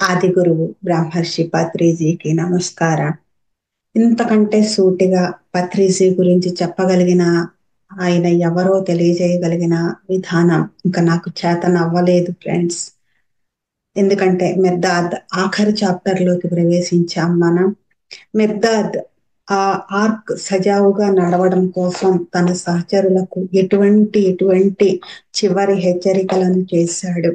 ఆది గురువు బ్రహ్మర్షి పత్రిజీకి నమస్కార. ఇంతకంటే సూటిగా పత్రిజీ గురించి చెప్పగలిగిన ఆయన ఎవరో తెలియజేయగలిగిన విధానం ఇంకా నాకు చేతనవ్వలేదు ఫ్రెండ్స్. ఎందుకంటే మిర్దాద్ ఆఖరి చాప్టర్ లోకి ప్రవేశించాం మనం. మిర్దాద్ ఆ ఆర్క్ సజావుగా నడవడం కోసం తన సహచరులకు ఎటువంటి చివరి హెచ్చరికలను చేశాడు.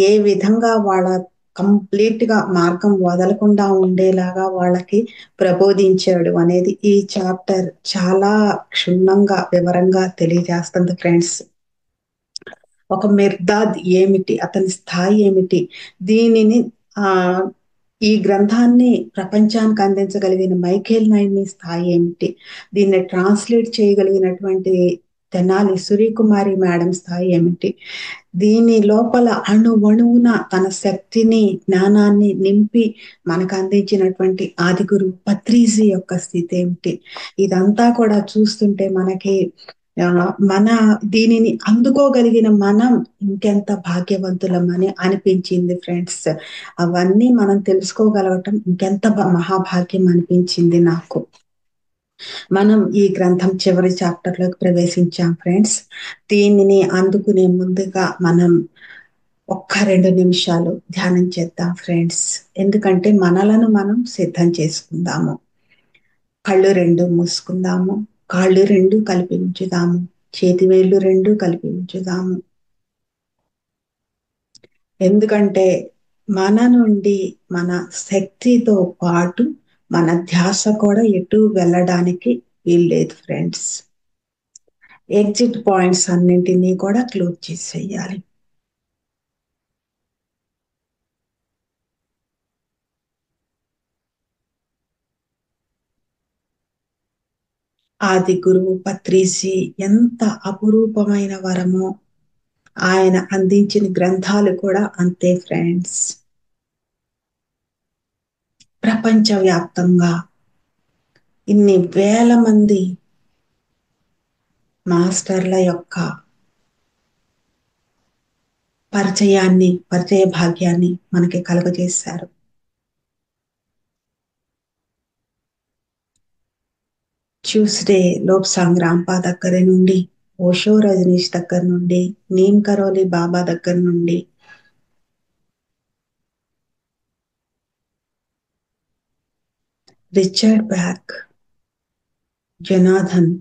ఏ విధంగా వాళ్ళ కంప్లీట్ గా మార్గం వదలకుండా ఉండేలాగా వాళ్ళకి ప్రబోధించాడు అనేది ఈ చాప్టర్ చాలా క్షుణ్ణంగా వివరంగా తెలియజేస్తుంది ఫ్రెండ్స్. ఒక మిర్దాద్ ఏమిటి, అతని స్థాయి ఏమిటి, దీనిని ఆ ఈ గ్రంథాన్ని ప్రపంచానికి అందించగలిగిన మైఖేల్ నైమి స్థాయి ఏమిటి, దీన్ని ట్రాన్స్లేట్ చేయగలిగినటువంటి తెనాలి సూర్యకుమారి మేడం స్థాయి ఏమిటి, దీని లోపల అణువణువున తన శక్తిని జ్ఞానాన్ని నింపి మనకు అందించినటువంటి ఆదిగురు పత్రిజీ యొక్క స్థితి ఏమిటి, ఇదంతా కూడా చూస్తుంటే మనకి మన దీనిని అందుకోగలిగిన మనం ఇంకెంత భాగ్యవంతులమని అనిపించింది ఫ్రెండ్స్. అవన్నీ మనం తెలుసుకోగలగటం ఇంకెంత మహాభాగ్యం అనిపించింది నాకు. మనం ఈ గ్రంథం చివరి చాప్టర్ లోకి ప్రవేశించాం ఫ్రెండ్స్. దీనిని అందుకునే ముందుగా మనం ఒక్క 2 నిమిషాలు ధ్యానం చేద్దాం ఫ్రెండ్స్. ఎందుకంటే మనలను మనం సిద్ధం చేసుకుందాము. కళ్ళు 2 మూసుకుందాము, కాళ్ళు 2 కలిపి ఉంచుదాము, చేతివేళ్ళు 2 కలిపి ఉంచుదాము. ఎందుకంటే మన నుండి మన శక్తితో పాటు మన ధ్యాస కూడా ఎటు వెళ్ళడానికి వీల్లేదు ఫ్రెండ్స్. ఎగ్జిట్ పాయింట్స్ అన్నింటినీ కూడా క్లోజ్ చేసేయాలి. ఆది గురువు పత్రిజీ ఎంత అపురూపమైన వరమో ఆయన అందించిన గ్రంథాలు కూడా అంతే ఫ్రెండ్స్. ప్రపంచవ్యాప్తంగా ఇన్ని వేల మంది మాస్టర్ల యొక్క పరిచయ భాగ్యాన్ని మనకి కలుగజేశారు. ట్యూస్డే లోక్ సంగ్రాంపా దగ్గర నుండి, ఓషో రజనీష్ దగ్గర నుండి, నీమ్ కరోలి బాబా దగ్గర నుండి, రిచర్డ్ బ్యాక్, Janardan,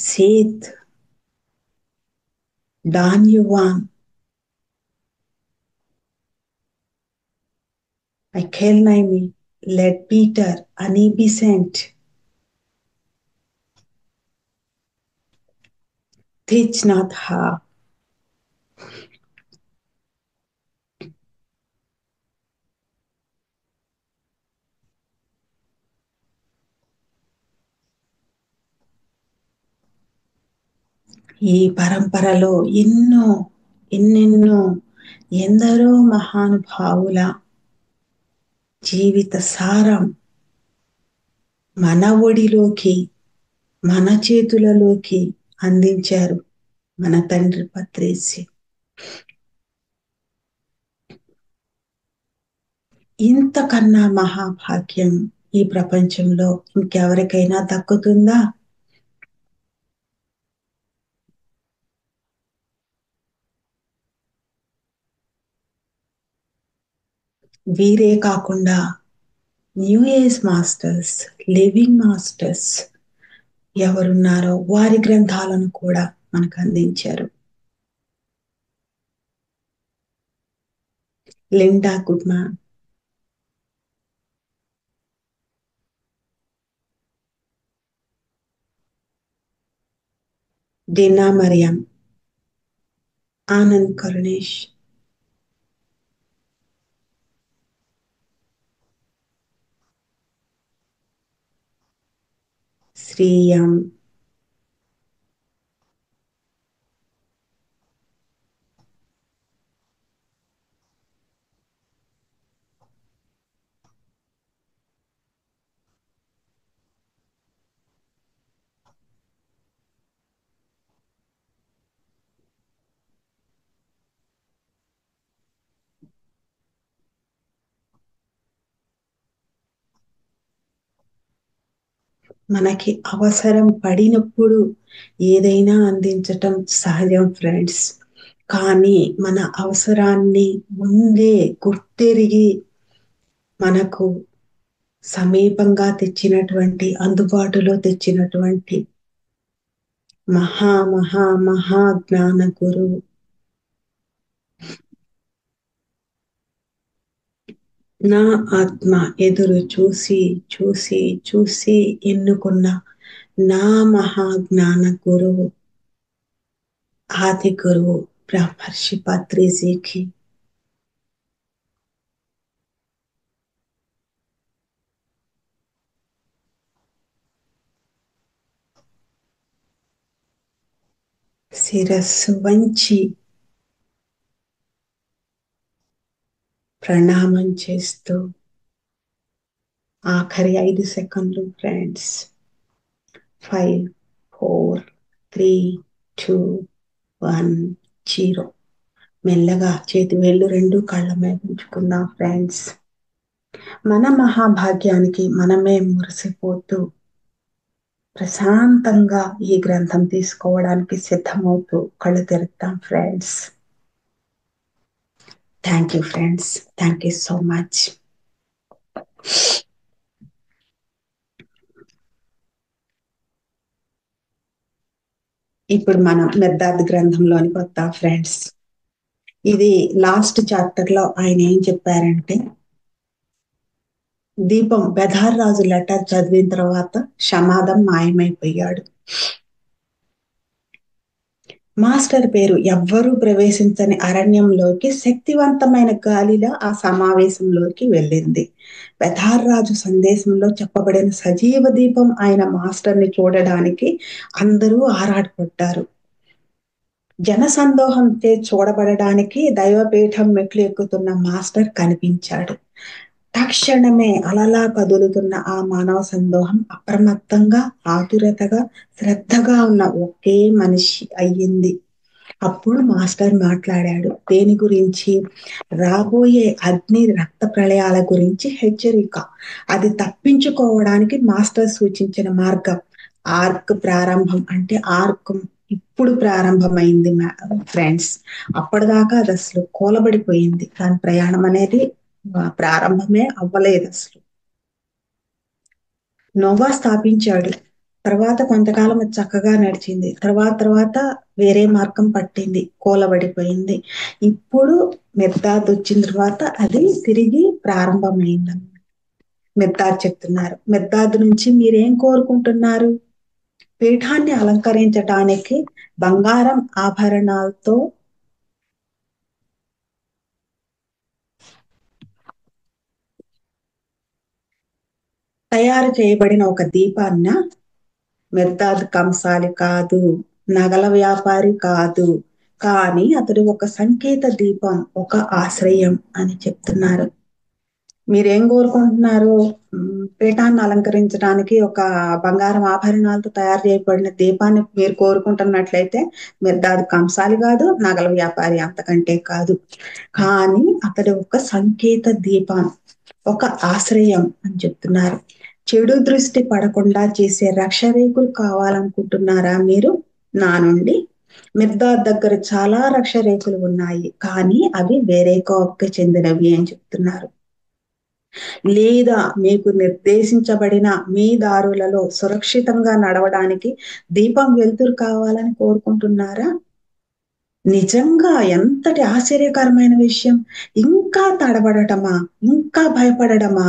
Seth, Dan Yuan, Michael Naimy, లెడ్ Peter, Annie Besant, Thich Nhat Hanh, ఈ పరంపరలో ఎన్నెన్నో ఎందరో మహానుభావుల జీవిత సారం మన ఒడిలోకి, మన చేతులలోకి అందించారు మన తండ్రి పత్రిజీ. ఇంతకన్నా మహాభాగ్యం ఈ ప్రపంచంలో ఇంకెవరికైనా దక్కుతుందా? వీరే కాకుండా new age masters, living masters ఎవరున్నారో వారి గ్రంథాలను కూడా మనకు అందించారు. లిండా గుడ్మాన్, డీనా మరియం, ఆనంద్ కరుణేష్, శ్రీయం, మనకి అవసరం పడినప్పుడు ఏదైనా అందించటం సహజం ఫ్రెండ్స్. కానీ మన అవసరాన్ని ముందే గుర్తెరిగి మనకు సమీపంగా తెచ్చినటువంటి, అందుబాటులో తెచ్చినటువంటి మహా మహా మహా జ్ఞాన గురువు నా ఆత్మ ఎదురు చూసి చూసి చూసి ఎన్నుకున్న నా మహాజ్ఞాన గురువు, ఆది గురువు బ్రహ్మర్షి పత్రిజీకి శిరస్సు వంచి ప్రణామం చేస్తూ ఆఖరి 5 సెకండ్లు ఫ్రెండ్స్. 5, 4, 3, 2, 1, 0. మెల్లగా చేతి వేళ్ళు రెండు కళ్ళ మీద ఉంచుకుందాం ఫ్రెండ్స్. మన మహాభాగ్యానికి మనమే మురిసిపోతూ ప్రశాంతంగా ఈ గ్రంథం తీసుకోవడానికి సిద్ధమవుతూ కళ్ళు తెరుద్దాం friends. Thank you friends. Thank you so much. ఇప్పుడు మనం మెద్దాద్ గ్రంథంలోనికి వద్దాం ఫ్రెండ్స్. ఇది లాస్ట్ చాప్టర్ లో ఆయన ఏం చెప్పారంటే, దీపం బెదార్ రాజు లెటర్ చదివిన తర్వాత సమాధం మాయమైపోయాడు. మాస్టర్ పేరు ఎవ్వరూ ప్రవేశించని అరణ్యంలోకి శక్తివంతమైన గాలిలో ఆ సమావేశంలోకి వెళ్ళింది. బెదార్ రాజు సందేశంలో చెప్పబడిన సజీవ దీపం ఆయన మాస్టర్ని చూడడానికి అందరూ ఆరాటపడ్డారు. జనసందోహంతో చూడబడడానికి దైవపీఠం మెట్లు ఎక్కుతున్న మాస్టర్ కనిపించాడు. తక్షణమే అలలా కదులుతున్న ఆ మానవ సందోహం అప్రమత్తంగా, ఆతురతగా, శ్రద్ధగా ఉన్న ఒకే మనిషి అయ్యింది. అప్పుడు మాస్టర్ మాట్లాడాడు. దేని గురించి? రాబోయే అగ్ని రక్త ప్రళయాల గురించి హెచ్చరిక. అది తప్పించుకోవడానికి మాస్టర్ సూచించిన మార్గం ఆర్క్ ప్రారంభం. అంటే ఆర్క్ ఇప్పుడు ప్రారంభమైంది ఫ్రెండ్స్. అప్పటిదాకా అది అసలు కూలబడిపోయింది. దాని ప్రయాణం అనేది ప్రారంభమే అవ్వలేదు అసలు. నోవా స్థాపించాడు. తర్వాత కొంతకాలం అది చక్కగా నడిచింది. తర్వాత వేరే మార్గం పట్టింది, కూలబడిపోయింది. ఇప్పుడు మెద్దాద్ వచ్చిన తర్వాత అది తిరిగి ప్రారంభమైంది. మెద్దాద్ చెప్తున్నారు, మెద్దాద్ నుంచి మీరేం కోరుకుంటున్నారు? పీఠాన్ని అలంకరించటానికి బంగారం ఆభరణాలతో తయారు చేయబడిన ఒక దీపాన్న? మెద్దాద్ కంసాలి కాదు, నగల వ్యాపారి కాదు, కానీ అతడు ఒక సంకేత దీపం, ఒక ఆశ్రయం అని చెప్తున్నారు. మీరేం కోరుకుంటున్నారు? పీఠాన్ని అలంకరించడానికి ఒక బంగారం ఆభరణాలతో తయారు చేయబడిన దీపాన్ని మీరు కోరుకుంటున్నట్లయితే మెద్దాద్ కంసాలి కాదు, నగల వ్యాపారి అంతకంటే కాదు, కానీ అతడు ఒక సంకేత దీపం, ఒక ఆశ్రయం అని చెప్తున్నారు. చెడు దృష్టి పడకుండా చేసే రక్షరేకులు కావాలనుకుంటున్నారా మీరు నా నుండి? మెద్దాద్ దగ్గర చాలా రక్షరేకులు ఉన్నాయి, కానీ అవి వేరే కోవకు చెందినవి అని చెప్తున్నారు. లేదా మీకు నిర్దేశించబడిన మీ దారులలో సురక్షితంగా నడవడానికి దీపం వెలుతురు కావాలని కోరుకుంటున్నారా? నిజంగా ఎంతటి ఆశ్చర్యకరమైన విషయం! ఇంకా తడబడటమా? ఇంకా భయపడటమా?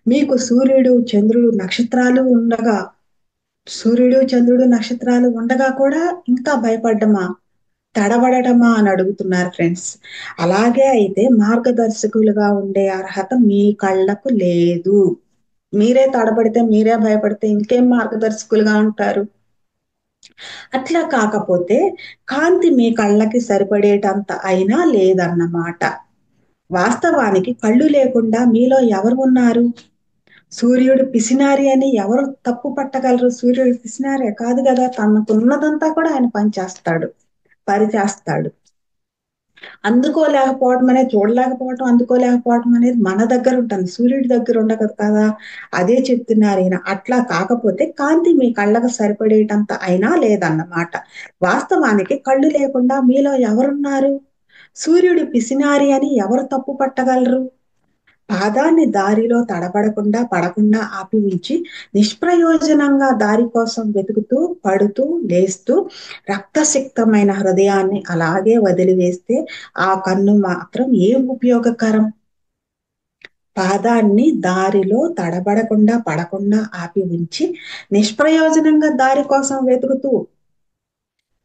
మీకు సూర్యుడు, చంద్రుడు, నక్షత్రాలు ఉండగా, సూర్యుడు, చంద్రుడు, నక్షత్రాలు ఉండగా కూడా ఇంకా భయపడ్డమా, తడబడటమా అని అడుగుతున్నారు ఫ్రెండ్స్. అలాగే అయితే మార్గదర్శకులుగా ఉండే అర్హత మీ కళ్ళకు లేదు. మీరే తడబడితే, మీరే భయపడితే ఇంకేం మార్గదర్శకులుగా ఉంటారు? అట్లా కాకపోతే కాంతి మీ కళ్ళకి సరిపడేటంత అయినా లేదన్నమాట. వాస్తవానికి కళ్ళు లేకుండా మీలో ఎవరు ఉన్నారు? సూర్యుడు పిసినారి అని ఎవరు తప్పు పట్టగలరు? సూర్యుడు పిసినారే కాదు కదా, తనకున్నదంతా కూడా ఆయన పనిచేస్తాడు, పరిచేస్తాడు. అందుకోలేకపోవడం అనేది, చూడలేకపోవడం, అందుకోలేకపోవడం అనేది మన దగ్గర ఉంటుంది. సూర్యుడి దగ్గర ఉండదు కదా! అదే చెప్తున్నారు ఈయన. అట్లా కాకపోతే కాంతి మీ కళ్ళకు సరిపడేటంత అయినా లేదన్నమాట. వాస్తవానికి కళ్ళు లేకుండా మీలో ఎవరున్నారు? సూర్యుడు పిసినారి అని ఎవరు తప్పు పట్టగలరు? పాదాన్ని దారిలో తడబడకుండా, పడకుండా ఆపి ఉంచి, నిష్ప్రయోజనంగా దారి కోసం వెతుకుతూ, పడుతూ, లేస్తూ, రక్తసిక్తమైన హృదయాన్ని అలాగే వదిలివేస్తే, ఆ కన్ను మాత్రం ఏం ఉపయోగకరం? పాదాన్ని దారిలో తడబడకుండా, పడకుండా ఆపి ఉంచి, నిష్ప్రయోజనంగా దారి కోసం వెతుకుతూ,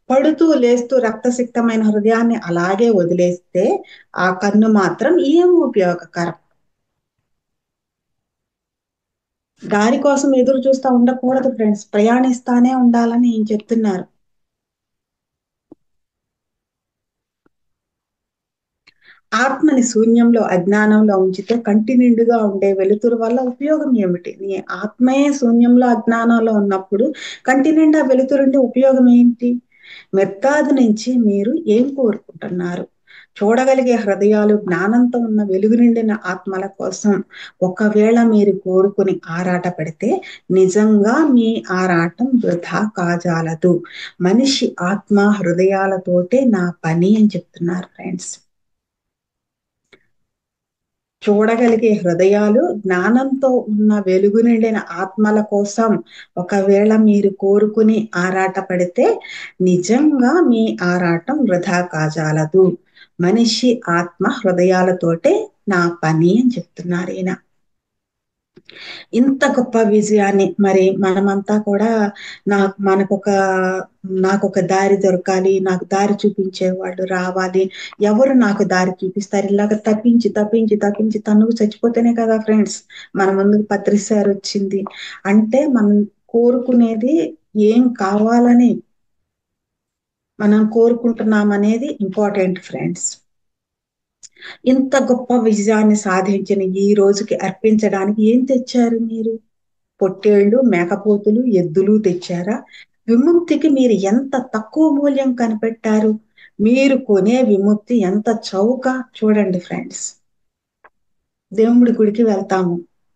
పడుతూ, లేస్తూ, రక్తసిక్తమైన హృదయాన్ని అలాగే వదిలేస్తే, ఆ కన్ను మాత్రం ఏం ఉపయోగకరం? దారి కోసం ఎదురు చూస్తా ఉండకూడదు ఫ్రెండ్స్. ప్రయాణిస్తానే ఉండాలని ఏం చెప్తున్నారు. ఆత్మని శూన్యంలో, అజ్ఞానంలో ఉంచితే కంటి నిండుగా ఉండే వెలుతురు వల్ల ఉపయోగం ఏమిటి? నీ ఆత్మయే శూన్యంలో, అజ్ఞానంలో ఉన్నప్పుడు కంటి నిండా వెలుతురుంటే ఉపయోగం ఏంటి? మెర్తాదు నుంచి మీరు ఏం కోరుకుంటున్నారు? చూడగలిగే హృదయాలు, జ్ఞానంతో ఉన్న వెలుగు నిండిన ఆత్మల కోసం ఒకవేళ మీరు కోరుకుని ఆరాట పెడితే నిజంగా మీ ఆరాటం వృధా కాజాలదు. మనిషి ఆత్మ హృదయాలతోటే నా పని అని చెప్తున్నారు ఫ్రెండ్స్. చూడగలిగే హృదయాలు, జ్ఞానంతో ఉన్న వెలుగు నిండిన ఆత్మల కోసం ఒకవేళ మీరు కోరుకుని ఆరాట పడితే నిజంగా మీ ఆరాటం వృధా కాజాలదు. మనిషి ఆత్మ హృదయాలతోటే నా పని అని చెప్తున్నారు ఈయన. ఇంత గొప్ప విజయాన్ని మరి మనమంతా కూడా మనకొక నాకొక దారి దొరకాలి, నాకు దారి చూపించే వాళ్ళు రావాలి, ఎవరు నాకు దారి చూపిస్తారు? ఇలాగ తప్పించి తప్పించి తప్పించి తన్నుకు చచ్చిపోతేనే కదా ఫ్రెండ్స్ మన ముందుకు పత్రిసారి వచ్చింది. అంటే మనం కోరుకునేది ఏం కావాలని మనం కోరుకుంటున్నాం అనేది ఇంపార్టెంట్ ఫ్రెండ్స్. ఇంత గొప్ప విజయాన్ని సాధించిన ఈ రోజుకి అర్పించడానికి ఏం తెచ్చారు మీరు? పొట్టేళ్లు, మేకపోతులు, ఎద్దులు తెచ్చారా? విముక్తికి మీరు ఎంత తక్కువ మూల్యం కనిపెట్టారు? మీరు కొనే విముక్తి ఎంత చౌక చూడండి ఫ్రెండ్స్. దేవుడి గుడికి వెళ్తాము.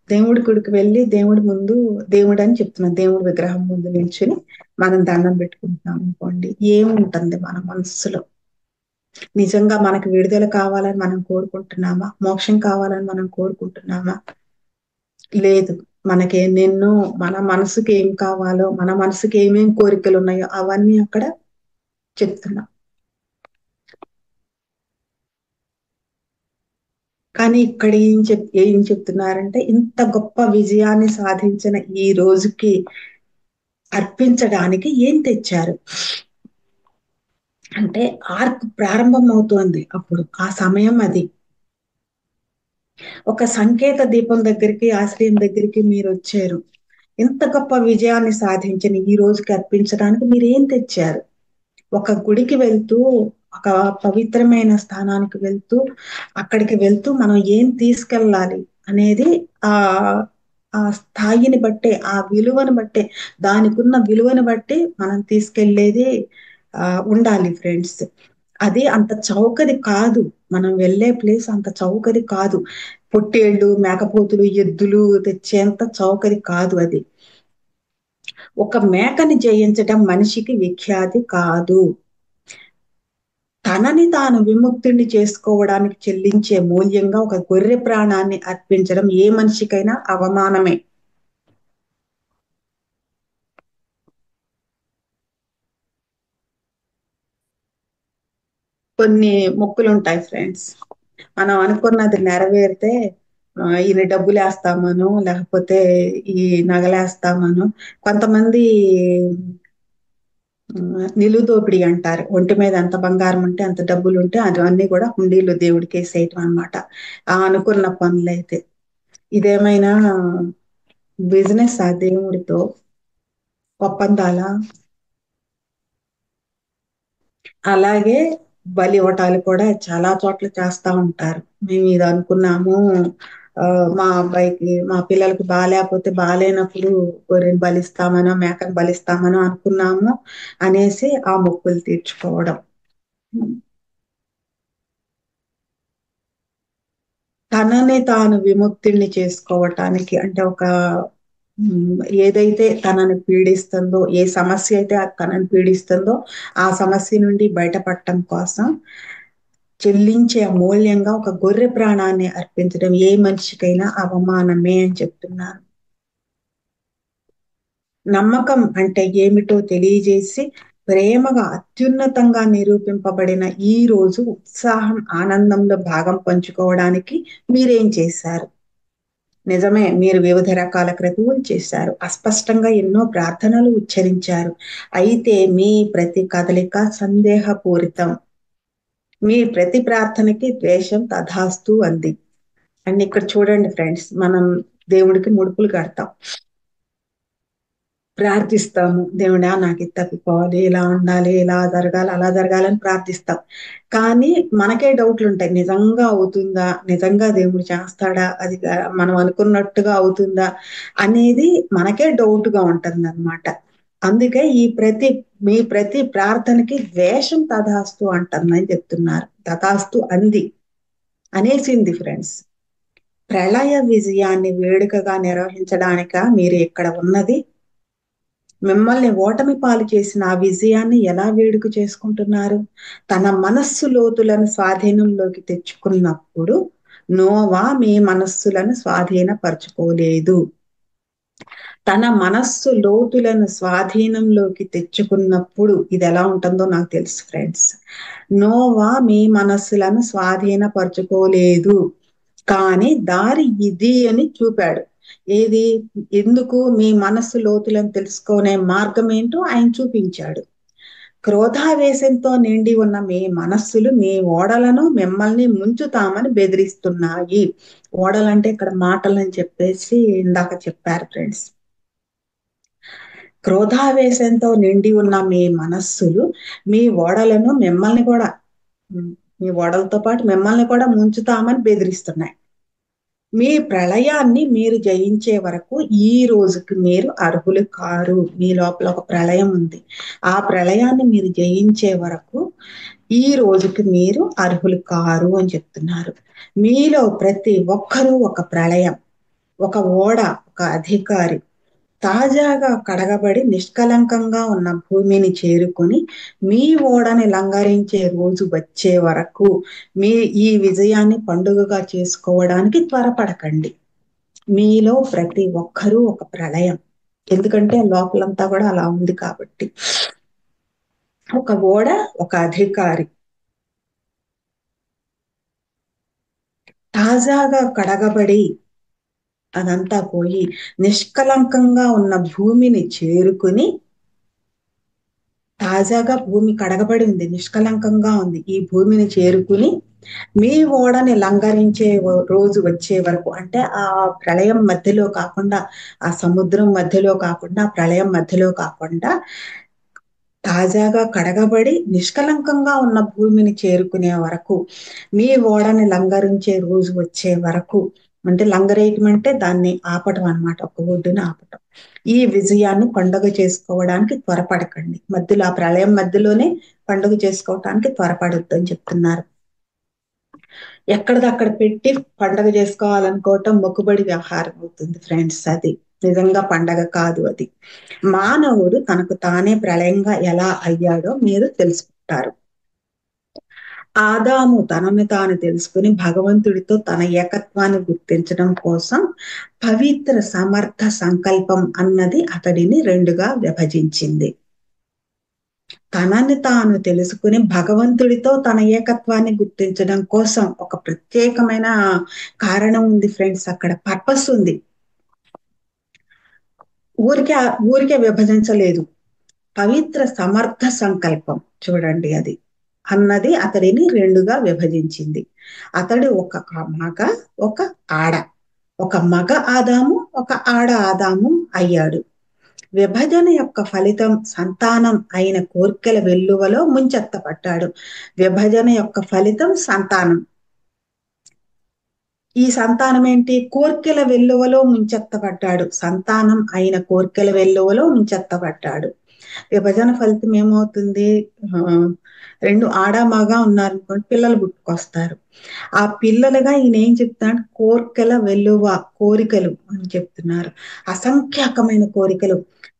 దేవుడి గుడికి వెళ్ళి దేవుడి ముందు, దేవుడు అని చెప్తున్నాం, దేవుడి విగ్రహం ముందు నిల్చుని మనం దండం పెట్టుకుంటున్నాం అనుకోండి, ఏముంటుంది మన మనస్సులో? నిజంగా మనకు విడుదల కావాలని మనం కోరుకుంటున్నామా? మోక్షం కావాలని మనం కోరుకుంటున్నామా? లేదు. మనకి నిన్ను మన మనసుకి ఏం కావాలో, మన మనసుకి ఏమేం కోరికలు ఉన్నాయో అవన్నీ అక్కడ చెప్తున్నాం. కానీ ఇక్కడ ఏం చెప్తున్నారంటే ఇంత గొప్ప విజయాన్ని సాధించిన ఈ రోజుకి అర్పించడానికి ఏం తెచ్చారు అంటే, ఆర్క్ ప్రారంభం అవుతోంది. అప్పుడు ఆ సమయం అది. ఒక సంకేత దీపం దగ్గరికి, ఆశ్రయం దగ్గరికి మీరు వచ్చారు. ఇంత గొప్ప విజయాన్ని సాధించిన ఈ రోజుకి అర్పించడానికి మీరు ఏం తెచ్చారు? ఒక గుడికి వెళ్తూ, ఒక పవిత్రమైన స్థానానికి వెళ్తూ, అక్కడికి వెళ్తూ మనం ఏం తీసుకెళ్ళాలి అనేది ఆ ఆ స్థాయిని బట్టే, ఆ విలువను బట్టే, దానికున్న విలువను బట్టి మనం తీసుకెళ్లేది ఉండాలి ఫ్రెండ్స్. అది అంత చౌకది కాదు. మనం వెళ్ళే ప్లేస్ అంత చౌకది కాదు. పొట్టేళ్ళు, మేకపోతులు, ఎద్దులు తెచ్చేంత చౌకది కాదు అది. ఒక మేకని జయించటం మనిషికి విఖ్యాతి కాదు. తనని తాను విముక్తుడిని చేసుకోవడానికి చెల్లించే మూల్యంగా ఒక గొర్రె ప్రాణాన్ని అర్పించడం ఏ మనిషికైనా అవమానమే. కొన్ని మొక్కులుంటాయి ఫ్రెండ్స్. మనం అనుకున్నది నెరవేరితే ఈయన డబ్బులేస్తామనో, లేకపోతే ఈ నగలేస్తామనో, కొంతమంది నిలువు దోపిడీ అంటారు. ఒంటి మీద ఎంత బంగారం ఉంటే అంత డబ్బులు ఉంటే అది అన్ని కూడా హుండీలో దేవుడికి వేసేయటం అనమాట. ఆ అనుకున్న పనులైతే. ఇదేమైనా బిజినెస్ ఆ దేవుడితో ఒప్పందాలా? అలాగే బలి ఇవ్వటాలు కూడా చాలా చోట్ల చేస్తా ఉంటారు. మేము ఇది అనుకున్నాము, మా అబ్బాయికి, మా పిల్లలకి బాగాలేకపోతే బాగాలేనప్పుడు గొర్రెని బలిస్తామనో, మేకను బలిస్తామనో అనుకున్నాము అనేసి ఆ మొక్కులు తీర్చుకోవడం. తనని తాను విముక్తిని చేసుకోవటానికి, అంటే ఒక ఏదైతే తనని పీడిస్తుందో, ఏ సమస్య అయితే తనని పీడిస్తుందో ఆ సమస్య నుండి బయటపడటం కోసం చెల్లించే అమూల్యంగా ఒక గొర్రె ప్రాణాన్ని అర్పించడం ఏ మనిషికైనా అవమానమే అని చెప్తున్నారు. నమ్మకం అంటే ఏమిటో తెలియజేసి ప్రేమగా అత్యున్నతంగా నిరూపింపబడిన ఈ రోజు ఉత్సాహం, ఆనందంలో భాగం పంచుకోవడానికి మీరేం చేశారు? నిజమే, మీరు వివిధ రకాల క్రతువులు చేశారు, అస్పష్టంగా ఎన్నో ప్రార్థనలు ఉచ్చరించారు. అయితే మీ ప్రతి కదలిక సందేహపూరితం, మీ ప్రతి ప్రార్థనకి ద్వేషం తథాస్తు అంది. అండ్ ఇక్కడ చూడండి ఫ్రెండ్స్, మనం దేవుడికి ముడుపులు కడతాం, ప్రార్థిస్తాము. దేవుడా నాకు ఇది తప్పిపోవాలి, ఇలా ఉండాలి, ఇలా జరగాలి, అలా జరగాలని ప్రార్థిస్తాం. కానీ మనకే డౌట్లు ఉంటాయి, నిజంగా అవుతుందా, నిజంగా దేవుడు చేస్తాడా, అది మనం అనుకున్నట్టుగా అవుతుందా అనేది మనకే డౌట్ గా ఉంటుంది అనమాట. అందుకే మీ ప్రతి ప్రార్థనకి ద్వేషం తథాస్తు అంటుందని చెప్తున్నారు. తథాస్తు అంది, అనేసింది ఫ్రెండ్స్. ప్రళయ విజయాన్ని వేడుకగా నిర్వహించడానిక మీరు ఇక్కడ ఉన్నది? మిమ్మల్ని ఓటమి పాలు చేసిన ఆ విజయాన్ని ఎలా వేడుక చేసుకుంటున్నారు? తన మనస్సు లోతులను స్వాధీనంలోకి తెచ్చుకున్నప్పుడు నోవా మీ మనస్సులను స్వాధీనపరచుకోలేదు. తన మనస్సు లోతులను స్వాధీనంలోకి తెచ్చుకున్నప్పుడు ఇది ఎలా ఉంటుందో నాకు తెలుసు ఫ్రెండ్స్. నోవా మీ మనస్సులను స్వాధీనపరచుకోలేదు, కానీ దారి ఇది అని చూపాడు. ఏది? ఎందుకు మీ మనస్సు లోతులను తెలుసుకునే మార్గం ఏంటో ఆయన చూపించాడు. క్రోధావేశంతో నిండి ఉన్న మీ మనస్సులు మీ ఓడలను మిమ్మల్ని ముంచుతామని బెదిరిస్తున్నాయి. ఓడలంటే ఇక్కడ మాటలని చెప్పేసి ఇందాక చెప్పారు ఫ్రెండ్స్. క్రోధావేశంతో నిండి ఉన్న మీ మనస్సులు మీ ఓడలను మిమ్మల్ని కూడా, మీ ఓడలతో పాటు మిమ్మల్ని కూడా ముంచుతామని బెదిరిస్తున్నాయి. మీ ప్రళయాన్ని మీరు జయించే వరకు ఈ రోజుకి మీరు అర్హులు కారు. మీ లోపల ఒక ప్రళయం ఉంది, ఆ ప్రళయాన్ని మీరు జయించే వరకు ఈ రోజుకి మీరు అర్హులు కారు అని చెప్తున్నారు. మీలో ప్రతి ఒక్కరూ ఒక ప్రళయం, ఒక ఓడ, ఒక అధికారి. తాజాగా కడగబడి నిష్కలంకంగా ఉన్న భూమిని చేరుకుని మీ ఓడని లంఘరించే రోజు వచ్చే వరకు మీ ఈ విజయాన్ని పండుగగా చేసుకోవడానికి త్వరపడకండి. మీలో ప్రతి ఒక్కరూ ఒక ప్రళయం, ఎందుకంటే లోపలంతా కూడా అలా ఉంది కాబట్టి. ఒక ఓడ, ఒక అధికారి. తాజాగా కడగబడి అదంతా పోయి నిష్కలంకంగా ఉన్న భూమిని చేరుకుని, తాజాగా భూమి కడగబడి ఉంది, నిష్కలంకంగా ఉంది, ఈ భూమిని చేరుకుని మీ ఓడని లంఘరించే రోజు వచ్చే వరకు, అంటే ఆ ప్రళయం మధ్యలో కాకుండా, ఆ సముద్రం మధ్యలో కాకుండా, ఆ ప్రళయం మధ్యలో కాకుండా తాజాగా కడగబడి నిష్కలంకంగా ఉన్న భూమిని చేరుకునే వరకు, మీ ఓడని లంఘరించే రోజు వచ్చే వరకు, అంటే లంగరేయటం అంటే దాన్ని ఆపటం అనమాట, ఒక ఒడ్డున ఆపటం. ఈ విజయాన్ని పండుగ చేసుకోవడానికి త్వరపడకండి. మధ్యలో ఆ ప్రళయం మధ్యలోనే పండుగ చేసుకోవటానికి త్వరపడొద్దు అని చెప్తున్నారు. ఎక్కడిదక్కడ పెట్టి పండగ చేసుకోవాలనుకోవటం మొక్కుబడి వ్యవహారం అవుతుంది ఫ్రెండ్స్. అది నిజంగా పండగ కాదు. అది మానవుడు తనకు తానే ప్రళయంగా ఎలా అయ్యాడో మీరు తెలుసుకుంటారు. ఆదాము తనను తాను తెలుసుకుని భగవంతుడితో తన ఏకత్వాన్ని గుర్తించడం కోసం పవిత్ర సమర్థ సంకల్పం అన్నది అతడిని రెండుగా విభజించింది. తనని తాను తెలుసుకుని భగవంతుడితో తన ఏకత్వాన్ని గుర్తించడం కోసం ఒక ప్రత్యేకమైన కారణం ఉంది ఫ్రెండ్స్, అక్కడ పర్పస్ ఉంది. ఊరికే ఊరికే విభజించలేదు. పవిత్ర సమర్థ సంకల్పం చూడండి, అది అన్నది అతడిని రెండుగా విభజించింది. అతడు ఒక మగ, ఒక ఆడ, ఒక మగ ఆదాము, ఒక ఆడ ఆదాము అయ్యాడు. విభజన యొక్క ఫలితం సంతానం అయిన కోర్కెల వెల్లువలో ముంచెత్తపడ్డాడు. విభజన యొక్క ఫలితం సంతానం. ఈ సంతానం ఏంటి? కోర్కెల వెల్లువలో ముంచెత్తపడ్డాడు. సంతానం అయిన కోర్కెల వెల్లువలో ముంచెత్తపడ్డాడు. విభజన ఫలితం ఏమవుతుంది? ఆ, రెండు ఆడ మగ ఉన్నారనుకోండి, పిల్లలు పుట్టుకొస్తారు. ఆ పిల్లలుగా ఈయన ఏం చెప్తున్నాడు? కోర్కెల వెల్లువ, కోరికలు అని చెప్తున్నారు. అసంఖ్యాకమైన కోరికలు,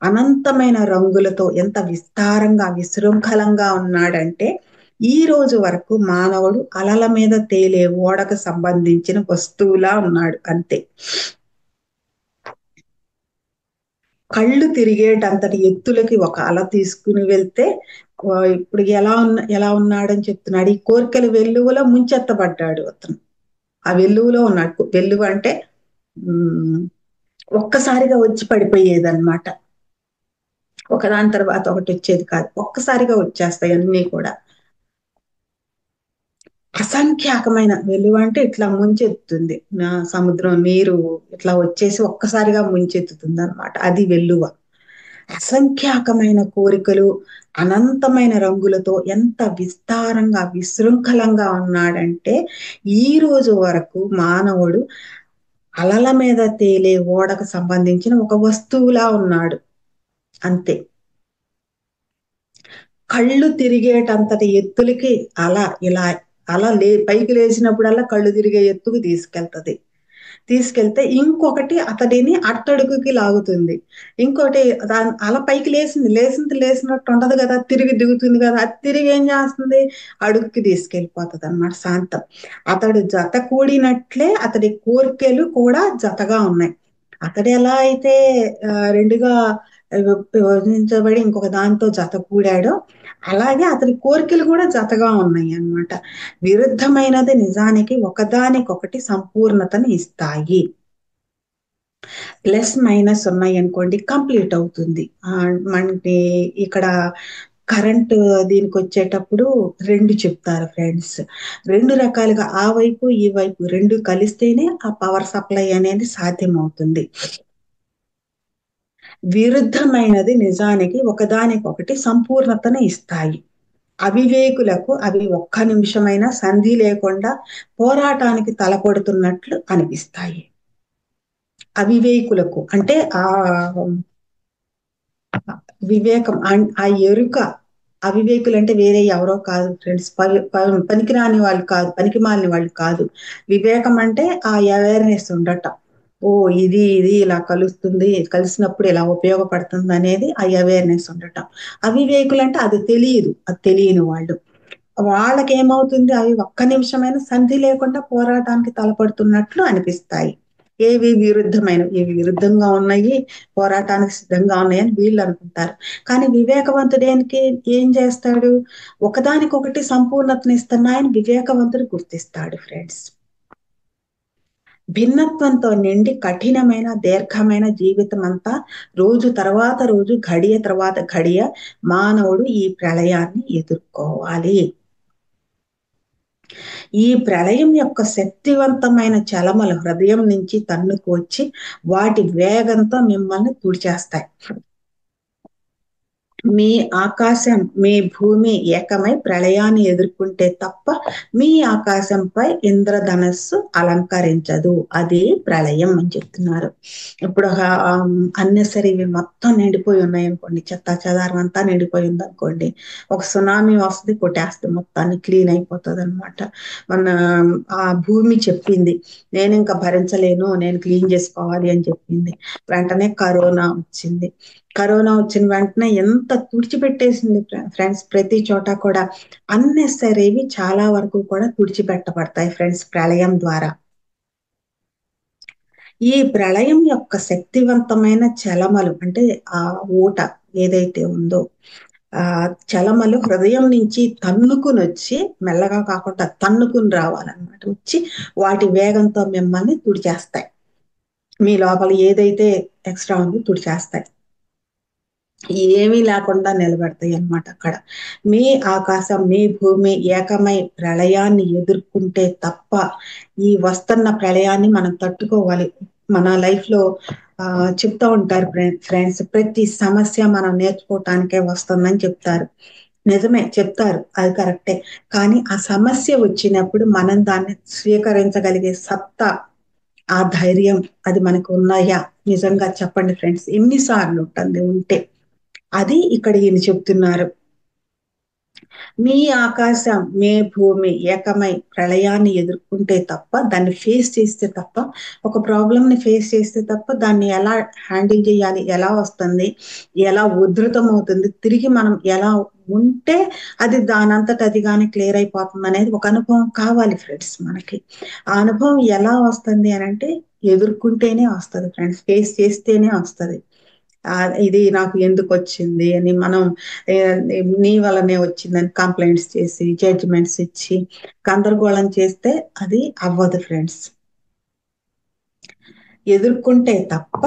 అనంతమైన రంగులతో ఎంత విస్తారంగా విశృంఖలంగా ఉన్నాడంటే, ఈ రోజు వరకు మానవుడు అలల మీద తేలే ఓడకు సంబంధించిన వస్తువులా ఉన్నాడు అంతే. కళ్ళు తిరిగేటంతటి ఎత్తులకి ఒక అల తీసుకుని వెళ్తే ఇప్పుడు ఎలా ఉన్నాడని చెప్తున్నాడు? ఈ కోరికల వెల్లువలో ముంచెత్తబడ్డాడు అతను. ఆ వెల్లువలో ఉన్నాడు. వెల్లువ అంటే ఉమ్, ఒక్కసారిగా వచ్చి పడిపోయేదన్నమాట. ఒకదాని తర్వాత ఒకటి వచ్చేది కాదు, ఒక్కసారిగా వచ్చేస్తాయి అన్నీ కూడా. అసంఖ్యాకమైన వెలువ అంటే ఇట్లా ముంచెత్తుంది, నా సముద్రం నీరు ఇట్లా వచ్చేసి ఒక్కసారిగా ముంచెత్తుతుంది అనమాట, అది వెల్లువ. అసంఖ్యాకమైన కోరికలు, అనంతమైన రంగులతో ఎంత విస్తారంగా విశృంఖలంగా ఉన్నాడంటే, ఈ రోజు వరకు మానవుడు అలల మీద తేలే ఓడకు సంబంధించిన ఒక వస్తువులా ఉన్నాడు అంతే. కళ్ళు తిరిగేటంతటి ఎత్తులకి అల ఇలా పైకి లేచినప్పుడల్లా కళ్ళు తిరిగే ఎత్తుకు తీసుకెళ్తది. తీసుకెళ్తే ఇంకొకటి అతడిని అట్టడుగుకి లాగుతుంది. ఇంకోటి దాని అల పైకి లేసినట్టు ఉండదు కదా, తిరిగి దిగుతుంది కదా, అది తిరిగి ఏం చేస్తుంది? అడుగుకి తీసుకెళ్ళిపోతుంది అన్నమాట శాంతం. అతడు జత కూడినట్లే అతడి కోర్కెలు కూడా జతగా ఉన్నాయి. అతడు ఎలా అయితే రెండుగా విభజించబడి ఇంకొక దాంతో జత కూడాడో, అలాగే అతని కోరికలు కూడా జతగా ఉన్నాయి అన్నమాట. విరుద్ధమైనది నిజానికి ఒకదానికొకటి సంపూర్ణతని ఇస్తాయి. ప్లస్ మైనస్ ఉన్నాయి అనుకోండి, కంప్లీట్ అవుతుంది. మనకి ఇక్కడ కరెంట్ దీనికి వచ్చేటప్పుడు రెండు చెప్తారు ఫ్రెండ్స్. రెండు రకాలుగా ఆ వైపు ఈ వైపు రెండు కలిస్తేనే ఆ పవర్ సప్లై అనేది సాధ్యమవుతుంది. విరుద్ధమైనది నిజానికి ఒకదానికొకటి సంపూర్ణతను ఇస్తాయి. అవివేకులకు అవి ఒక్క నిమిషమైనా సంధి లేకుండా పోరాటానికి తలపడుతున్నట్లు అనిపిస్తాయి. అవివేకులకు అంటే ఆ వివేకం, ఆ ఎరుక. అవివేకులు అంటే వేరే ఎవరో కాదు ఫ్రెండ్స్, పనికిరాని వాళ్ళు కాదు, పనికి మాలిన వాళ్ళు కాదు. వివేకం అంటే ఆ అవేర్నెస్ ఉండటం. ఓ ఇది ఇది ఇలా కలుస్తుంది, కలిసినప్పుడు ఇలా ఉపయోగపడుతుంది అనేది ఆ అవేర్నెస్ ఉండటం. అవివేకులు అంటే అది తెలియదు, అది తెలియని వాళ్ళు. వాళ్ళకి ఏమవుతుంది? అవి ఒక్క నిమిషమైన సంధి లేకుండా పోరాటానికి తలపడుతున్నట్లు అనిపిస్తాయి. ఏవి విరుద్ధమైనవి, ఇవి విరుద్ధంగా ఉన్నాయి, పోరాటానికి సిద్ధంగా ఉన్నాయని వీళ్ళు అనుకుంటారు. కానీ వివేకవంతుడేనికి ఏం చేస్తాడు? ఒకదానికొకటి సంపూర్ణతనిస్తున్నాయని వివేకవంతుడు గుర్తిస్తాడు ఫ్రెండ్స్. భిన్నత్వంతో నిండి కఠినమైన దీర్ఘమైన జీవితం అంతా రోజు తర్వాత రోజు, ఘడియ తర్వాత ఘడియ మానవుడు ఈ ప్రళయాన్ని ఎదుర్కోవాలి. ఈ ప్రళయం యొక్క శక్తివంతమైన చలమలు హృదయం నుంచి తన్నుకు వచ్చి వాటి వేగంతో మిమ్మల్ని తుడిచేస్తాయి. మీ ఆకాశం, మీ భూమి ఏకమై ప్రళయాన్ని ఎదుర్కొంటే తప్ప మీ ఆకాశంపై ఇంద్రధనస్సు అలంకరించదు. అది ప్రళయం అని చెప్తున్నారు. ఇప్పుడు అన్నెసరివి మొత్తం నిండిపోయి ఉన్నాయి అనుకోండి, చెత్త చెదారం అంతా నిండిపోయి ఉంది అనుకోండి, ఒక సునామీ వస్తుంది, కొట్టేస్తుంది, మొత్తాన్ని క్లీన్ అయిపోతుంది అనమాట. మన ఆ భూమి చెప్పింది, నేను ఇంకా భరించలేను, నేను క్లీన్ చేసుకోవాలి అని చెప్పింది. వెంటనే కరోనా వచ్చింది. కరోనా వచ్చిన వెంటనే ఎంత తుడిచిపెట్టేసింది ఫ్రెండ్స్, ప్రతి చోట కూడా. అన్నెసరీవి చాలా వరకు కూడా తుడిచిపెట్టబడతాయి ఫ్రెండ్స్ ప్రళయం ద్వారా. ఈ ప్రళయం యొక్క శక్తివంతమైన చలమలు అంటే ఆ ఊట ఏదైతే ఉందో, ఆ చలమలు హృదయం నుంచి తన్నుకుని వచ్చి, మెల్లగా కాకుండా తన్నుకుని రావాలన్నమాట, వచ్చి వాటి వేగంతో మిమ్మల్ని తుడిచేస్తాయి. మీ లోపల ఏదైతే ఎక్స్ట్రా ఉందో తుడిచేస్తాయి, ఏమీ లేకుండా నిలబెడతాయి అన్నమాట అక్కడ. మీ ఆకాశం, మీ భూమి ఏకమై ప్రళయాన్ని ఎదుర్కొంటే తప్ప ఈ వస్తున్న ప్రళయాన్ని మనం తట్టుకోవాలి. మన లైఫ్ లో చెప్తూ ఉంటారు ఫ్రెండ్స్, ప్రతి సమస్య మనం నేర్చుకోవటానికే వస్తుందని చెప్తారు. నిజమే, చెప్తారు, అది కరెక్టే. కానీ ఆ సమస్య వచ్చినప్పుడు మనం దాన్ని స్వీకరించగలిగే సత్తా, ఆ ధైర్యం అది మనకు ఉన్నాయా? నిజంగా చెప్పండి ఫ్రెండ్స్, ఎన్నిసార్లు ఉంటుంది ఉంటే. అది ఇక్కడ ఈయన చెప్తున్నారు. మీ ఆకాశం మీ భూమి ఏకమై ప్రళయాన్ని ఎదుర్కొంటే తప్ప, దాన్ని ఫేస్ చేస్తే తప్ప, ఒక ప్రాబ్లమ్ని ఫేస్ చేస్తే తప్ప దాన్ని ఎలా హ్యాండిల్ చేయాలి, ఎలా వస్తుంది, ఎలా ఉధృతం అవుతుంది, తిరిగి మనం ఎలా ఉంటే అది దానంతట అదిగానే క్లియర్ అయిపోతుంది అనేది ఒక అనుభవం కావాలి ఫ్రెండ్స్ మనకి. ఆ అనుభవం ఎలా వస్తుంది అని అంటే ఎదుర్కొంటేనే వస్తుంది ఫ్రెండ్స్, ఫేస్ చేస్తేనే వస్తుంది. ఇది నాకు ఎందుకు వచ్చింది అని మనం నీ వల్లనే వచ్చిందని కంప్లైంట్స్ చేసి జడ్జిమెంట్స్ ఇచ్చి గందరగోళం చేస్తే అది అవ్వదు ఫ్రెండ్స్. ఎదుర్కొంటే తప్ప,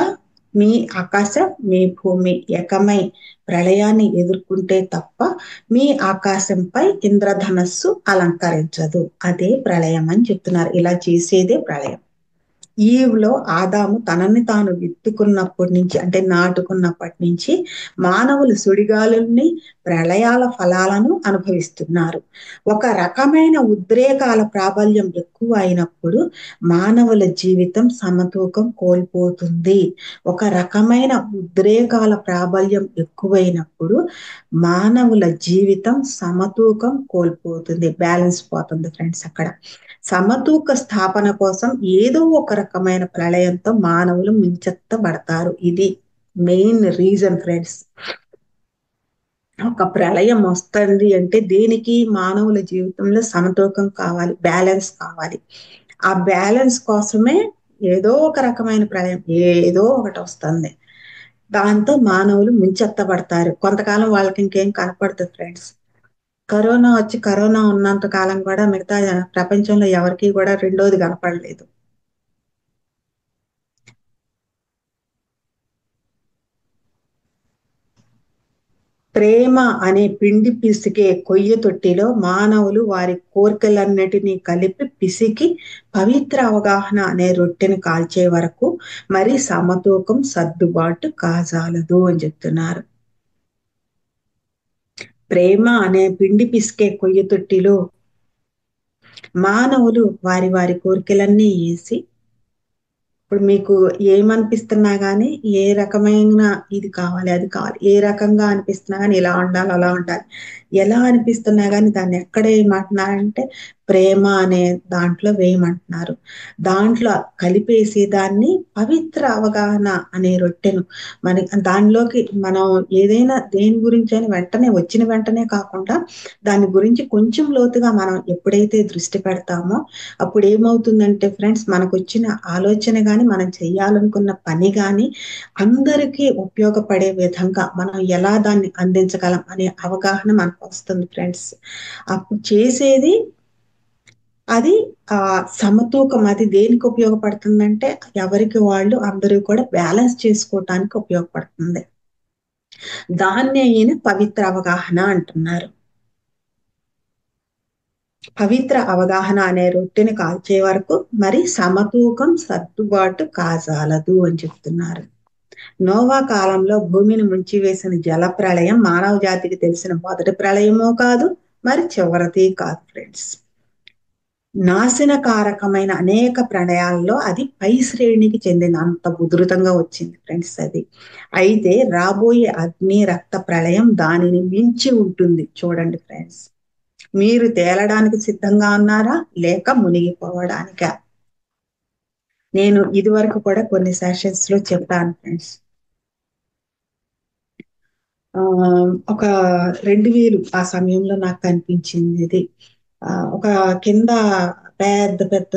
మీ ఆకాశం మీ భూమి ఏకమై ప్రళయాన్ని ఎదుర్కొంటే తప్ప మీ ఆకాశంపై ఇంద్రధనస్సు అలంకరించదు. అదే ప్రళయం అని చెప్తున్నారు. ఇలా చేసేదే ప్రళయం. ఈవ్లో ఆదాము తనని తాను విత్తుకున్నప్పటి నుంచి, అంటే నాటుకున్నప్పటి నుంచి మానవులు సుడిగాలుల్ని ప్రళయాల ఫలాలను అనుభవిస్తున్నారు. ఒక రకమైన ఉద్రేకాల ప్రాబల్యం ఎక్కువ అయినప్పుడు మానవుల జీవితం సమతూకం కోల్పోతుంది. ఒక రకమైన ఉద్రేకాల ప్రాబల్యం ఎక్కువైనప్పుడు మానవుల జీవితం సమతూకం కోల్పోతుంది, బ్యాలెన్స్ పోతుంది ఫ్రెండ్స్. అక్కడ సమతూక స్థాపన కోసం ఏదో ఒక రకమైన ప్రళయంతో మానవులు ముంచెత్తబడతారు. ఇది మెయిన్ రీజన్ ఫ్రెండ్స్. ఒక ప్రళయం వస్తుంది అంటే దేనికి? మానవుల జీవితంలో సమతూకం కావాలి, బ్యాలెన్స్ కావాలి. ఆ బ్యాలెన్స్ కోసమే ఏదో ఒక రకమైన ప్రళయం ఏదో ఒకటి వస్తుంది. దాంతో మానవులు ముంచెత్తబడతారు. కొంతకాలం వాళ్ళకి ఇంకేం కనపడుతుంది ఫ్రెండ్స్. కరోనా ఉన్నంత కాలం కూడా మిగతా ప్రపంచంలో ఎవరికి కూడా రెండోది కనపడలేదు. ప్రేమ అనే పిండి పిసికే కొయ్య తొట్టిలో మానవులు వారి కోరికలన్నిటినీ కలిపి పిసికి పవిత్ర అవగాహన అనే రొట్టెని కాల్చే వరకు మరి సమతూకం సర్దుబాటు కాజాలదు అని చెప్తున్నారు. ప్రేమ అనే పిండి పిసికే కొయ్య తొట్టిలో మానవులు వారి వారి కోరికలన్నీ వేసి, ఇప్పుడు మీకు ఏమనిపిస్తున్నా కానీ, ఏ రకమైన ఇది కావాలి అది కావాలి, ఏ రకంగా అనిపిస్తున్నా కానీ ఇలా ఉండాలి అలా ఉండాలి, ఎలా అనిపిస్తున్నా కానీ దాన్ని ఎక్కడ ఏమంటున్నారంటే ప్రేమ అనే దాంట్లో వేయమంటున్నారు. దాంట్లో కలిపేసి దాన్ని పవిత్ర అవగాహన అనే రొట్టెను దానిలోకి మనం ఏదైనా దేని గురించి అయినా వచ్చిన వెంటనే కాకుండా దాని గురించి కొంచెం లోతుగా మనం ఎప్పుడైతే దృష్టి పెడతామో అప్పుడు ఏమవుతుందంటే ఫ్రెండ్స్, మనకు వచ్చిన ఆలోచన కానీ మనం చేయాలనుకున్న పని కానీ అందరికీ ఉపయోగపడే విధంగా మనం ఎలా దాన్ని అందించగలం అనే అవగాహన మనకు వస్తుంది ఫ్రెండ్స్. అప్పుడు చేసేది అది సమతూకం. అది దేనికి ఉపయోగపడుతుందంటే ఎవరికి వాళ్ళు అందరూ కూడా బ్యాలెన్స్ చేసుకోవటానికి ఉపయోగపడుతుంది. దాన్ని అయిన పవిత్ర అవగాహన అంటున్నారు. పవిత్ర అవగాహన అనే రొట్టెని కాల్చే వరకు మరి సమతూకం సర్దుబాటు కాజాలదు అని చెప్తున్నారు. నోవా కాలంలో భూమిని ముంచివేసిన జల ప్రళయం మానవ జాతికి తెలిసిన మొదటి ప్రళయమో కాదు, మరి చివరిది కాదు ఫ్రెండ్స్. నాశనకారకమైన అనేక ప్రణయాల్లో అది పై శ్రేణికి చెందిన అంత ఉధృతంగా వచ్చింది ఫ్రెండ్స్ అది. అయితే రాబోయే అగ్ని రక్త ప్రళయం దానిని మించి ఉంటుంది. చూడండి ఫ్రెండ్స్, మీరు తేలడానికి సిద్ధంగా ఉన్నారా లేక మునిగిపోవడానికా? నేను ఇది వరకు కూడా కొన్ని సెషన్స్ లో చెప్పాను ఫ్రెండ్స్. ఒక 2000 ఆ సమయంలో నాకు కనిపించింది ఇది. ఒక కింద పెద్ద పెద్ద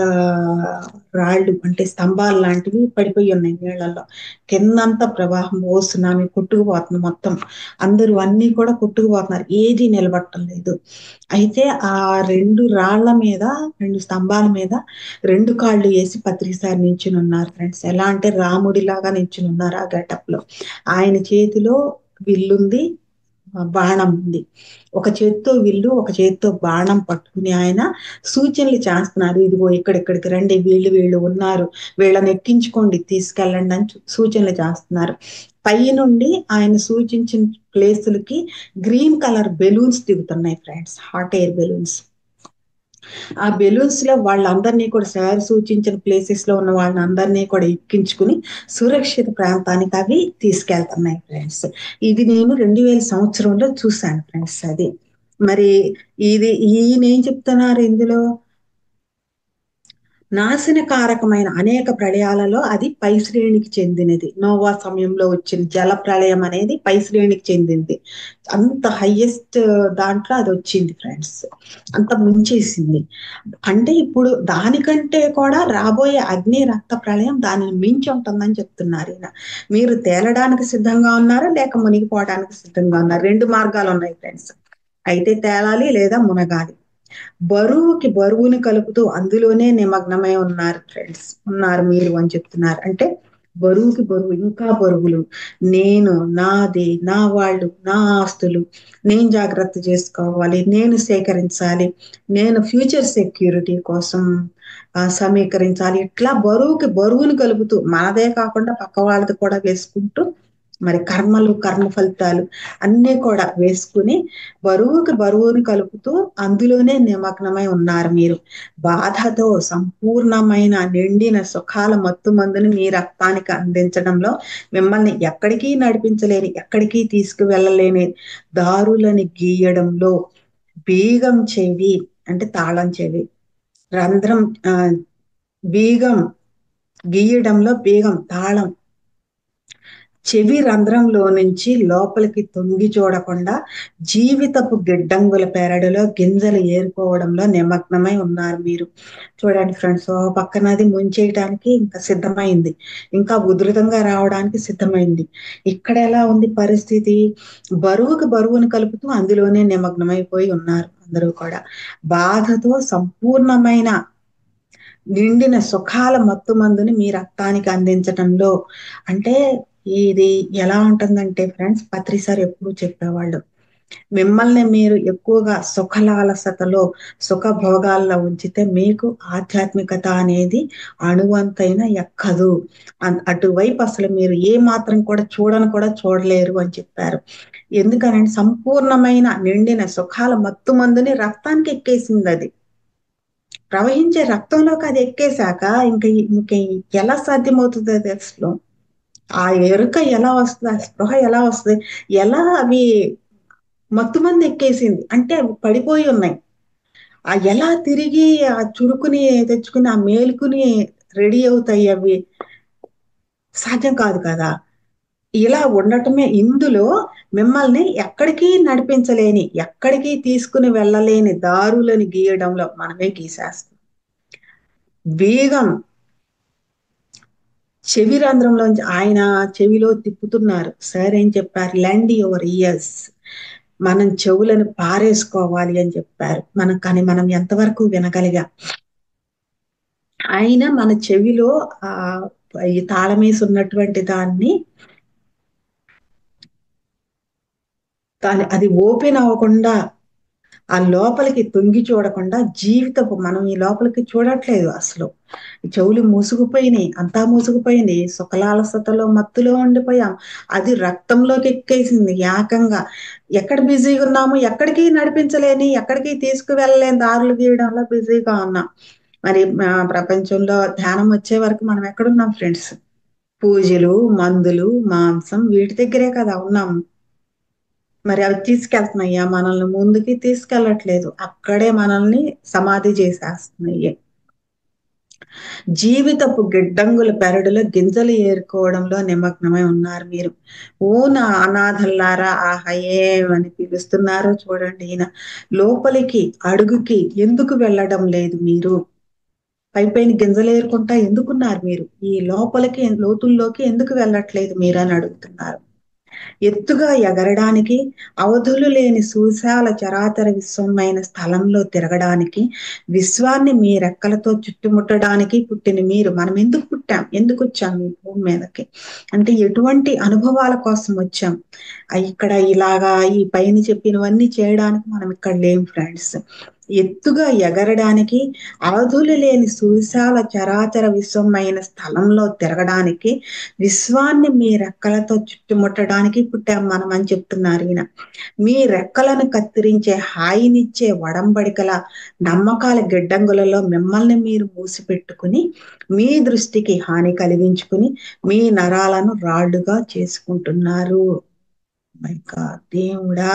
రాళ్ళు అంటే స్తంభాలు లాంటివి పడిపోయి ఉన్నాయి నీళ్ళల్లో. కిందంతా ప్రవాహం సునామీ కొట్టుకుపోతుంది మొత్తం. అందరూ అన్ని కూడా కొట్టుకుపోతున్నారు, ఏది నిలబట్టం లేదు. అయితే ఆ 2 రాళ్ల మీద, 2 స్తంభాల మీద 2 కాళ్ళు వేసి పత్రిసారి నించుని ఉన్నారు ఫ్రెండ్స్. ఎలా అంటే రాముడిలాగా నించుని ఉన్నారు ఆ గెటప్ లో. ఆయన చేతిలో విల్లుంది, బాణం ఉంది. ఒక చేత్తో విల్లు, ఒక చేత్తో బాణం పట్టుకుని ఆయన సూచనలు చేస్తున్నారు. ఇదిగో ఇక్కడిక్కడికి రండి, వీళ్ళు ఉన్నారు, వీళ్ళని ఎక్కించుకోండి, తీసుకెళ్ళండి అని సూచనలు చేస్తున్నారు. పై నుండి ఆయన సూచించిన ప్లేసులకి గ్రీన్ కలర్ బెలూన్స్ దిగుతున్నాయి ఫ్రెండ్స్, హాట్ ఎయిర్ బెలూన్స్. ఆ బెలూన్స్ లో వాళ్ళందరినీ కూడా సార్ సూచించిన ప్లేసెస్ లో ఉన్న వాళ్ళందరినీ కూడా ఎక్కించుకుని సురక్షిత ప్రాంతానికి అవి తీసుకెళ్తున్నాయి ఫ్రెండ్స్. ఇది నేను 2000 సంవత్సరంలో చూశాను ఫ్రెండ్స్. అది మరి ఇది ఈయన ఏం చెప్తున్నారు ఇందులో, నాశనకారకమైన అనేక ప్రళయాలలో అది పై శ్రేణికి చెందినది. నోవా సమయంలో వచ్చిన జల ప్రళయం అనేది పై శ్రేణికి చెందింది. అంత హైయెస్ట్ దాంట్లో అది వచ్చింది ఫ్రెండ్స్, అంత ముంచేసింది. అంటే ఇప్పుడు దానికంటే కూడా రాబోయే అగ్ని రక్త ప్రళయం దానిని మించి ఉంటుందని చెప్తున్నారు ఈయన. మీరు తేలడానికి సిద్ధంగా ఉన్నారా లేక మునిగిపోవడానికి సిద్ధంగా ఉన్నారు? రెండు మార్గాలు ఉన్నాయి ఫ్రెండ్స్, అయితే తేలాలి లేదా మునగాలి. బరువుకి బరువుని కలుపుతూ అందులోనే నిమగ్నమై ఉన్నారు ఫ్రెండ్స్, ఉన్నారు మీరు అని చెప్తున్నారు. అంటే బరువుకి బరువు, ఇంకా బరువులు, నేను, నాది, నా వాళ్ళు, నా ఆస్తులు, నేను జాగ్రత్త చేసుకోవాలి, నేను సేకరించాలి, నేను ఫ్యూచర్ సెక్యూరిటీ కోసం సమీకరించాలి. ఇట్లా బరువుకి బరువుని కలుపుతూ మనదే కాకుండా పక్క వాళ్ళది కూడా వేసుకుంటూ మరి కర్మలు కర్మ ఫలితాలు అన్నీ కూడా వేసుకుని బరువుకి బరువుని కలుపుతూ అందులోనే నిమగ్నమై ఉన్నారు మీరు. బాధతో సంపూర్ణమైన నిండిన సుఖాల మత్తు మందుని మీ రక్తానికి అందించడంలో మిమ్మల్ని ఎక్కడికి నడిపించలేని, ఎక్కడికి తీసుకువెళ్ళలేని దారులని గీయడంలో బీగం చెవి, అంటే తాళం చెవి, రంధ్రం, బీగం గీయడంలో బీగం తాళం చెవి రంధ్రంలో నుంచి లోపలికి తొంగి చూడకుండా జీవితపు గిడ్డంగుల పెరడులో గింజలు ఏరుకోవడంలో నిమగ్నమై ఉన్నారు మీరు. చూడండి ఫ్రెండ్స్, ఓ పక్కనది ముంచేయడానికి ఇంకా సిద్ధమైంది, ఇంకా ఉధృతంగా రావడానికి సిద్ధమైంది. ఇక్కడ ఎలా ఉంది పరిస్థితి? బరువుకు బరువును కలుపుతూ అందులోనే నిమగ్నమైపోయి ఉన్నారు అందరూ కూడా. బాధతో సంపూర్ణమైన నిండిన సుఖాల మత్తు మందుని మీ రక్తానికి అందించటంలో, అంటే ఇది ఎలా ఉంటుందంటే ఫ్రెండ్స్, పత్రి సార్ ఎప్పుడు చెప్పేవాళ్ళు, మిమ్మల్ని మీరు ఎక్కువగా సుఖలాలసతలో సుఖభోగాల్లో ఉంచితే మీకు ఆధ్యాత్మికత అనేది అణువంతైన ఎక్కదు, అటువైపు అసలు మీరు ఏ మాత్రం కూడా చూడను కూడా చూడలేరు అని చెప్పారు. ఎందుకనంటే సంపూర్ణమైన నిండిన సుఖాల మత్తు మందుని రక్తానికి ఎక్కేసింది. అది ప్రవహించే రక్తంలోకి అది ఎక్కేశాక ఇంక ఎలా సాధ్యమవుతుంది అది అసలు? ఆ ఎరుక ఎలా వస్తుంది, ఆ స్పృహ ఎలా వస్తుంది, ఎలా అవి మత్తుమంది ఎక్కేసింది అంటే అవి పడిపోయి ఉన్నాయి. ఆ ఎలా తిరిగి ఆ చురుకుని తెచ్చుకుని ఆ మేలుకుని రెడీ అవుతాయి అవి? సాధ్యం కాదు కదా. ఇలా ఉండటమే ఇందులో మిమ్మల్ని ఎక్కడికి నడిపించలేని, ఎక్కడికి తీసుకుని వెళ్ళలేని దారులను గీయడంలో మనమే గీసేస్తాం. వేగం చెవి రంధ్రంలోంచి ఆయన చెవిలో తిప్పుతున్నారు. సార్ ఏం చెప్పారు? లెండ్ యువర్ ఇయర్స్, మనం చెవులను పారేసుకోవాలి అని చెప్పారు. కానీ మనం ఎంతవరకు వినగలిగా? ఆయన మన చెవిలో ఆ ఈ తాళమేసి ఉన్నటువంటి అది ఓపెన్ అవ్వకుండా, ఆ లోపలికి తొంగి చూడకుండా జీవితపు, మనం ఈ లోపలికి చూడట్లేదు అసలు, చెవులు మూసుకుపోయినాయి, అంతా మూసుకుపోయింది, సుఖలాలసతలో మత్తులో ఉండిపోయాం. అది రక్తంలోకి ఎక్కేసింది ఏకంగా. ఎక్కడ బిజీగా ఉన్నాము? ఎక్కడికి నడిపించలేని, ఎక్కడికి తీసుకువెళ్ళలేని దారులు గీయడంలో బిజీగా ఉన్నాం. మరి ప్రపంచంలో ధ్యానం వచ్చే వరకు మనం ఎక్కడున్నాం ఫ్రెండ్స్? పూజలు, మందులు, మాంసం వీటి దగ్గరే కదా ఉన్నాము. మరి అవి తీసుకెళ్తున్నాయా మనల్ని? ముందుకి తీసుకెళ్ళట్లేదు, అక్కడే మనల్ని సమాధి చేసేస్తున్నాయి. జీవితపు గిడ్డంగుల పెరడులో గింజలు ఏరుకోవడంలో నిమగ్నమై ఉన్నారు మీరు. ఓ నా అనాథల్లారా ఆహా ఏమని పిలుస్తున్నారో చూడండి. ఈయన లోపలికి అడుగుకి ఎందుకు వెళ్ళడం లేదు మీరు? పైపైన గింజలు ఏరుకుంటా ఎందుకున్నారు మీరు? ఈ లోపలికి లోతుల్లోకి ఎందుకు వెళ్ళట్లేదు మీరు అని అడుగుతున్నారు. ఎత్తుగా ఎగరడానికి, అవధులు లేని సువిశాల చరాచర విశ్వమైన స్థలంలో తిరగడానికి, విశ్వాన్ని మీ రెక్కలతో చుట్టుముట్టడానికి పుట్టిన మీరు, మనం ఎందుకు పుట్టాం, ఎందుకు వచ్చాం ఈ భూమి మీదకి అంటే ఎటువంటి అనుభవాల కోసం వచ్చాం? ఇక్కడ ఇలాగా ఈ పైన చెప్పినవన్నీ చేయడానికి మనం ఇక్కడ లేం ఫ్రెండ్స్. ఎత్తుగా ఎగరడానికి, అవధులు లేని సువిశాల చరాచర విశ్వమైన స్థలంలో తిరగడానికి, విశ్వాన్ని మీ రెక్కలతో చుట్టుముట్టడానికి పుట్టాం మనం అని చెప్తున్నారు ఈయన. మీ రెక్కలను కత్తిరించే హాయినిచ్చే వడంబడికల నమ్మకాల గిడ్డంగులలో మిమ్మల్ని మీరు మూసిపెట్టుకుని, మీ దృష్టికి హాని కలిగించుకుని, మీ నరాలను రాళ్లుగా చేసుకుంటున్నారు. మై గాడ్, దేవుడా!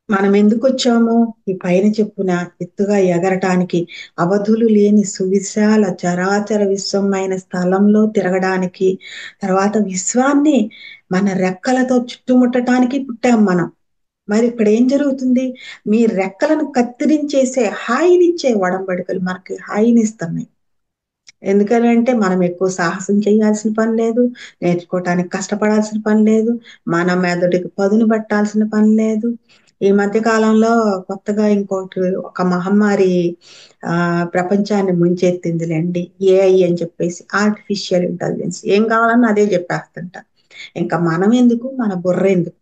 మనం ఎందుకు వచ్చాము? ఈ పైన చెప్పున ఎత్తుగా ఎగరటానికి, అవధులు లేని సువిశాల చరాచర విశ్వమైన స్థలంలో తిరగడానికి, తర్వాత విశ్వాన్ని మన రెక్కలతో చుట్టుముట్టడానికి పుట్టాం మనం. మరి ఇక్కడ ఏం జరుగుతుంది? మీ రెక్కలను కత్తిరించేసే హాయినిచ్చే వడంబడికలు మనకి హాయినిస్తున్నాయి. ఎందుకనంటే మనం ఎక్కువ సాహసం చేయాల్సిన పని లేదు, నేర్చుకోవటానికి కష్టపడాల్సిన పని లేదు, మన మెదడుకి పదును పట్టాల్సిన పని లేదు. ఈ మధ్య కాలంలో కొత్తగా ఇంకోటి ఒక మహమ్మారి ప్రపంచాన్ని ముంచెత్తిందిలేండి, ఏఐ అని చెప్పేసి, ఆర్టిఫిషియల్ ఇంటెలిజెన్స్. ఏం కావాలన్నా అదే చెప్పేస్తుంట. ఇంకా మనం ఎందుకు, మన బుర్ర ఎందుకు?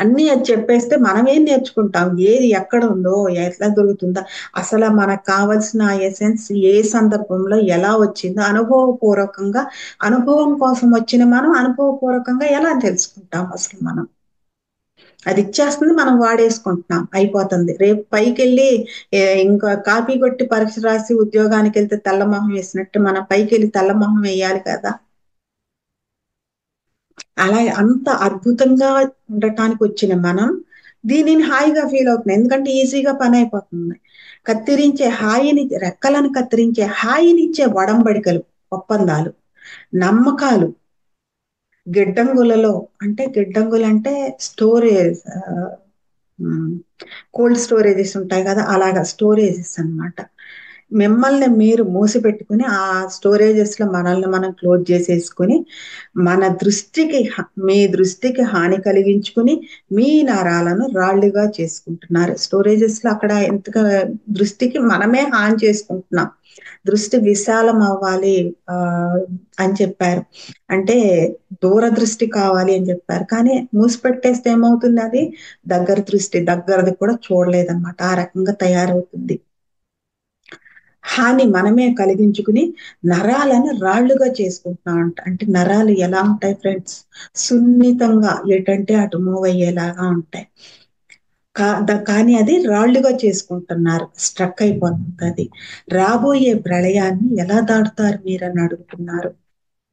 అన్ని అది చెప్పేస్తే మనం ఏం నేర్చుకుంటాం? ఏది ఎక్కడ ఉందో, ఎట్లా దొరుకుతుందో, అసలు మనకు కావలసిన ఎసెన్స్ ఏ సందర్భంలో ఎలా వచ్చిందో అనుభవపూర్వకంగా, అనుభవం కోసం వచ్చిన మనం అనుభవపూర్వకంగా ఎలా తెలుసుకుంటాం అసలు మనం? అది ఇచ్చేస్తుంది, మనం వాడేసుకుంటున్నాం, అయిపోతుంది. రేపు పైకి వెళ్ళి ఇంకా కాపీ కొట్టి పరీక్ష రాసి ఉద్యోగానికి వెళ్తే తెల్లమొహం వేసినట్టు మనం పైకి వెళ్ళి తెల్లమొహం వేయాలి కదా. అలా అంత అద్భుతంగా ఉండటానికి వచ్చిన మనం దీనిని హాయిగా ఫీల్ అవుతున్నాం, ఎందుకంటే ఈజీగా పని అయిపోతుంది. కత్తిరించే హాయిని, రెక్కలను కత్తిరించే హాయినిచ్చే వడంబడికలు, ఒప్పందాలు, నమ్మకాలు, గిడ్డంగులలో, అంటే గిడ్డంగులు అంటే స్టోరేజ్, కోల్డ్ స్టోరేజెస్ ఉంటాయి కదా, అలాగా స్టోరేజెస్ అన్నమాట. మిమ్మల్ని మీరు మూసిపెట్టుకుని ఆ స్టోరేజెస్ లో మనల్ని మనం క్లోజ్ చేసేసుకుని, మన దృష్టికి మీ దృష్టికి హాని కలిగించుకుని, మీ నరాలను రాళ్లుగా చేసుకుంటున్నారు. స్టోరేజెస్ లో అక్కడ ఎంతగా దృష్టికి మనమే హాని చేసుకుంటున్నాం. దృష్టి విశాలం అవ్వాలి ఆ అని చెప్పారు, అంటే దూరదృష్టి కావాలి అని చెప్పారు. కానీ మూసిపెట్టేస్తే ఏమవుతుంది? అది దగ్గర దృష్టి, దగ్గరది కూడా చూడలేదన్నమాట. ఆ రకంగా తయారవుతుంది. హాని మనమే కలిగించుకుని నరాలను రాళ్లుగా చేసుకుంటున్నాం అంట. అంటే నరాలు ఎలా ఉంటాయి ఫ్రెండ్స్? సున్నితంగా ఎటంటే అటు మూవ్ అయ్యేలాగా ఉంటాయి. కానీ అది రాళ్లుగా చేసుకుంటున్నారు, స్ట్రక్ అయిపోతుంది అది. రాబోయే ప్రళయాన్ని ఎలా దాటుతారు మీరని అడుగుతున్నారు.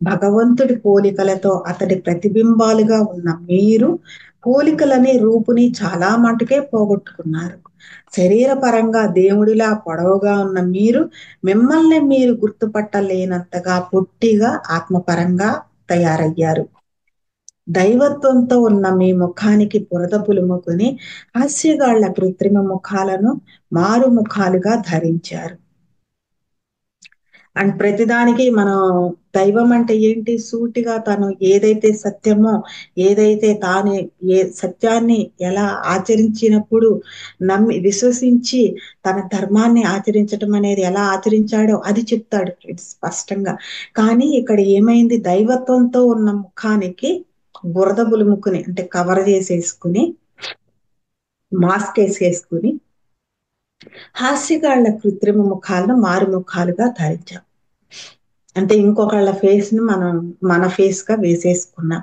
భగవంతుడి పోలికలతో అతడి ప్రతిబింబాలుగా ఉన్న మీరు పోలికలనే రూపుని చాలా మటుకే పోగొట్టుకున్నారు. శరీరపరంగా దేవుడిలా పొడవుగా ఉన్న మీరు మిమ్మల్ని మీరు గుర్తుపట్టలేనంతగా పొట్టిగా ఆత్మపరంగా తయారయ్యారు. దైవత్వంతో ఉన్న మీ ముఖానికి బురద పులుముకుని హాస్యగాళ్ల కృత్రిమ ముఖాలను మారు ముఖాలుగా ధరించారు. అండ్ ప్రతిదానికి మనం దైవం అంటే ఏంటి? సూటిగా తను ఏదైతే సత్యమో, ఏదైతే తాను సత్యాన్ని ఎలా ఆచరించినప్పుడు నమ్మి విశ్వసించి తన ధర్మాన్ని ఆచరించటం అనేది ఎలా ఆచరించాడో అది చెప్తాడు స్పష్టంగా. కానీ ఇక్కడ ఏమైంది? దైవత్వంతో ఉన్న ముఖానికి బురద బులుముకుని, అంటే కవర్ చేసేసుకుని, మాస్క్ వేసేసుకుని హాస్యగాళ్ల కృత్రిమ ముఖాలను మారు ముఖాలుగా ధరించాం. అంటే ఇంకొకళ్ళ ఫేస్ ని మనం మన ఫేస్ గా వేసేసుకున్నాం.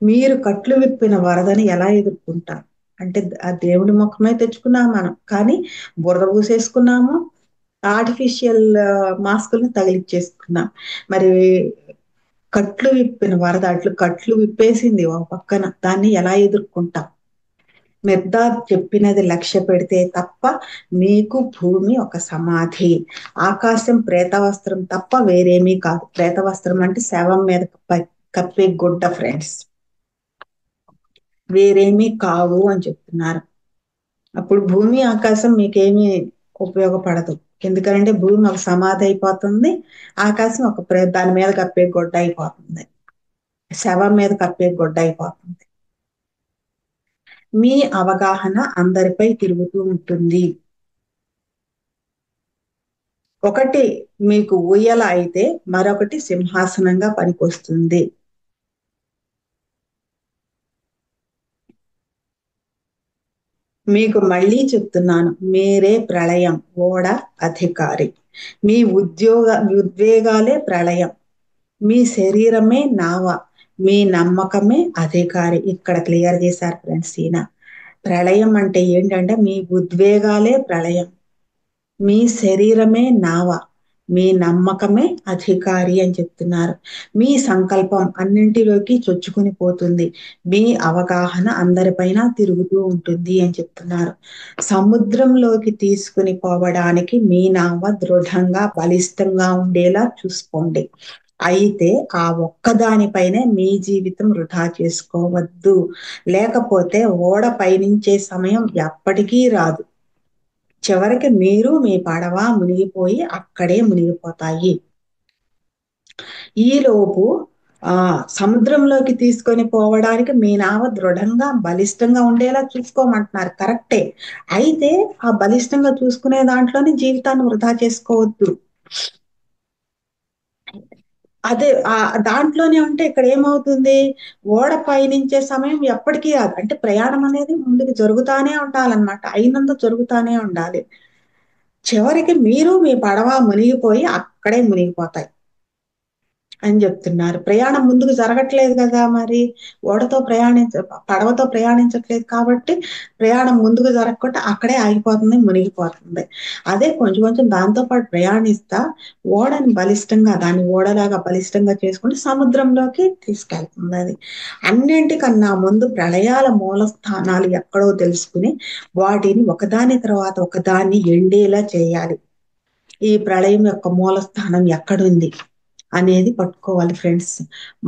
మీరు కట్లు విప్పిన వరదని ఎలా ఎదుర్కొంటారు? అంటే ఆ దేవుడి ముఖమే తెచ్చుకున్నాం మనం, కానీ బురద పూసేసుకున్నాము, ఆర్టిఫిషియల్ మాస్కులను తగిలిచ్చేసుకున్నాం. మరి కట్లు విప్పిన వరద అట్లు కట్లు విప్పేసింది ఒక పక్కన, దాన్ని ఎలా ఎదుర్కొంటాం? మెర్దాద్ చెప్పినది లక్ష్య పెడితే తప్ప మీకు భూమి ఒక సమాధి, ఆకాశం ప్రేతవస్త్రం తప్ప వేరేమీ కాదు. ప్రేతవస్త్రం అంటే శవం మీద కప్పే గుడ్డ ఫ్రెండ్స్, వేరేమీ కావు అని చెప్తున్నారు. అప్పుడు భూమి ఆకాశం మీకేమీ ఉపయోగపడదు, ఎందుకంటే భూమి ఒక సమాధి అయిపోతుంది, ఆకాశం ఒక దాని మీద కప్పే గుడ్డ అయిపోతుంది, శవం మీద కప్పే గుడ్డ అయిపోతుంది. మీ అవగాహన అందరిపై తిరుగుతూ ఉంటుంది. ఒకటి మీకు ఊయల అయితే మరొకటి సింహాసనంగా పనికొస్తుంది. మీకు మళ్ళీ చెప్తున్నాను, మీరే ప్రళయం, ఓడ అధికారి. మీ ఉద్వేగాలే ప్రళయం, మీ శరీరమే నావ, మీ నమ్మకమే అధికారి. ఇక్కడ క్లియర్ చేశారు ఫ్రెండ్స్ ఈయన. ప్రళయం అంటే ఏంటంటే మీ ఉద్వేగాలే ప్రళయం, మీ శరీరమే నావ, మీ నమ్మకమే అధికారి అని చెప్తున్నారు. మీ సంకల్పం అన్నింటిలోకి చొచ్చుకుని పోతుంది, మీ అవగాహన అందరిపైన తిరుగుతూ ఉంటుంది అని చెప్తున్నారు. సముద్రంలోకి తీసుకుని పోవడానికి మీ నావ దృఢంగా బలిష్టంగా ఉండేలా చూసుకోండి. అయితే ఆ ఒక్కదానిపైనే మీ జీవితం వృధా చేసుకోవద్దు, లేకపోతే ఓడ పయనించే సమయం ఎప్పటికీ రాదు. చివరికి మీరు మీ పడవ మునిగిపోయి అక్కడే మునిగిపోతాయి. ఈలోపు సముద్రంలోకి తీసుకొని పోవడానికి మీ నావ దృఢంగా బలిష్టంగా ఉండేలా చూసుకోమంటున్నారు, కరెక్టే. అయితే ఆ బలిష్టంగా చూసుకునే దాంట్లోనే జీవితాన్ని వృధా చేసుకోవద్దు. అదే దాంట్లోనే ఉంటే ఇక్కడ ఏమవుతుంది, ఓడ పయనించే సమయం ఎప్పటికీ రాదు. అంటే ప్రయాణం అనేది ముందుకు జరుగుతానే ఉండాలన్నమాట, అయినంత జరుగుతానే ఉండాలి. చివరికి మీరు మీ పడవ మునిగిపోయి అక్కడే మునిగిపోతాయి అని చెప్తున్నారు. ప్రయాణం ముందుకు జరగట్లేదు కదా, మరి ఓడతో పడవతో ప్రయాణించట్లేదు కాబట్టి ప్రయాణం ముందుకు జరగకుండా అక్కడే ఆగిపోతుంది, మునిగిపోతుంది. అదే కొంచెం కొంచెం దాంతో పాటు ప్రయాణిస్తా ఓడని బలిష్టంగా, దాన్ని ఓడలాగా బలిష్టంగా చేసుకుంటే సముద్రంలోకి తీసుకెళ్తుంది. అది అన్నింటికన్నా ముందు ప్రళయాల మూల స్థానాలు ఎక్కడో తెలుసుకుని వాటిని ఒకదాని తర్వాత ఒకదాన్ని ఎండేలా చేయాలి. ఈ ప్రళయం యొక్క మూల స్థానం ఎక్కడుంది అనేది పట్టుకోవాలి ఫ్రెండ్స్.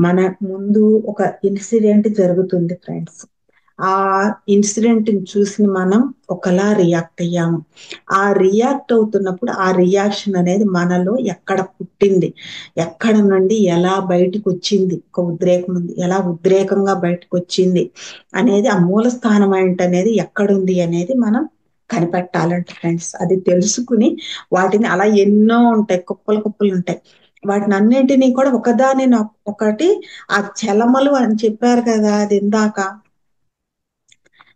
మన ముందు ఒక ఇన్సిడెంట్ జరుగుతుంది ఫ్రెండ్స్. ఆ ఇన్సిడెంట్ ని చూసి మనం ఒకలా రియాక్ట్ అయ్యాము. ఆ రియాక్ట్ అవుతున్నప్పుడు ఆ రియాక్షన్ అనేది మనలో ఎక్కడ పుట్టింది, ఎక్కడ నుండి ఎలా బయటకు వచ్చింది, ఒక ఉద్రేకం ఉంది, ఎలా ఉద్రేకంగా బయటకు వచ్చింది అనేది, ఆ మూల స్థానం ఏంటనేది ఎక్కడుంది అనేది మనం కనిపెట్టాలంట ఫ్రెండ్స్. అది తెలుసుకుని వాటిని అలా ఎన్నో ఉంటాయి, కుప్పలు కుప్పలు ఉంటాయి, వాటిని అన్నింటినీ కూడా ఒకదాని ఒకటి ఆ చలమలు అని చెప్పారు కదా అది ఇందాక,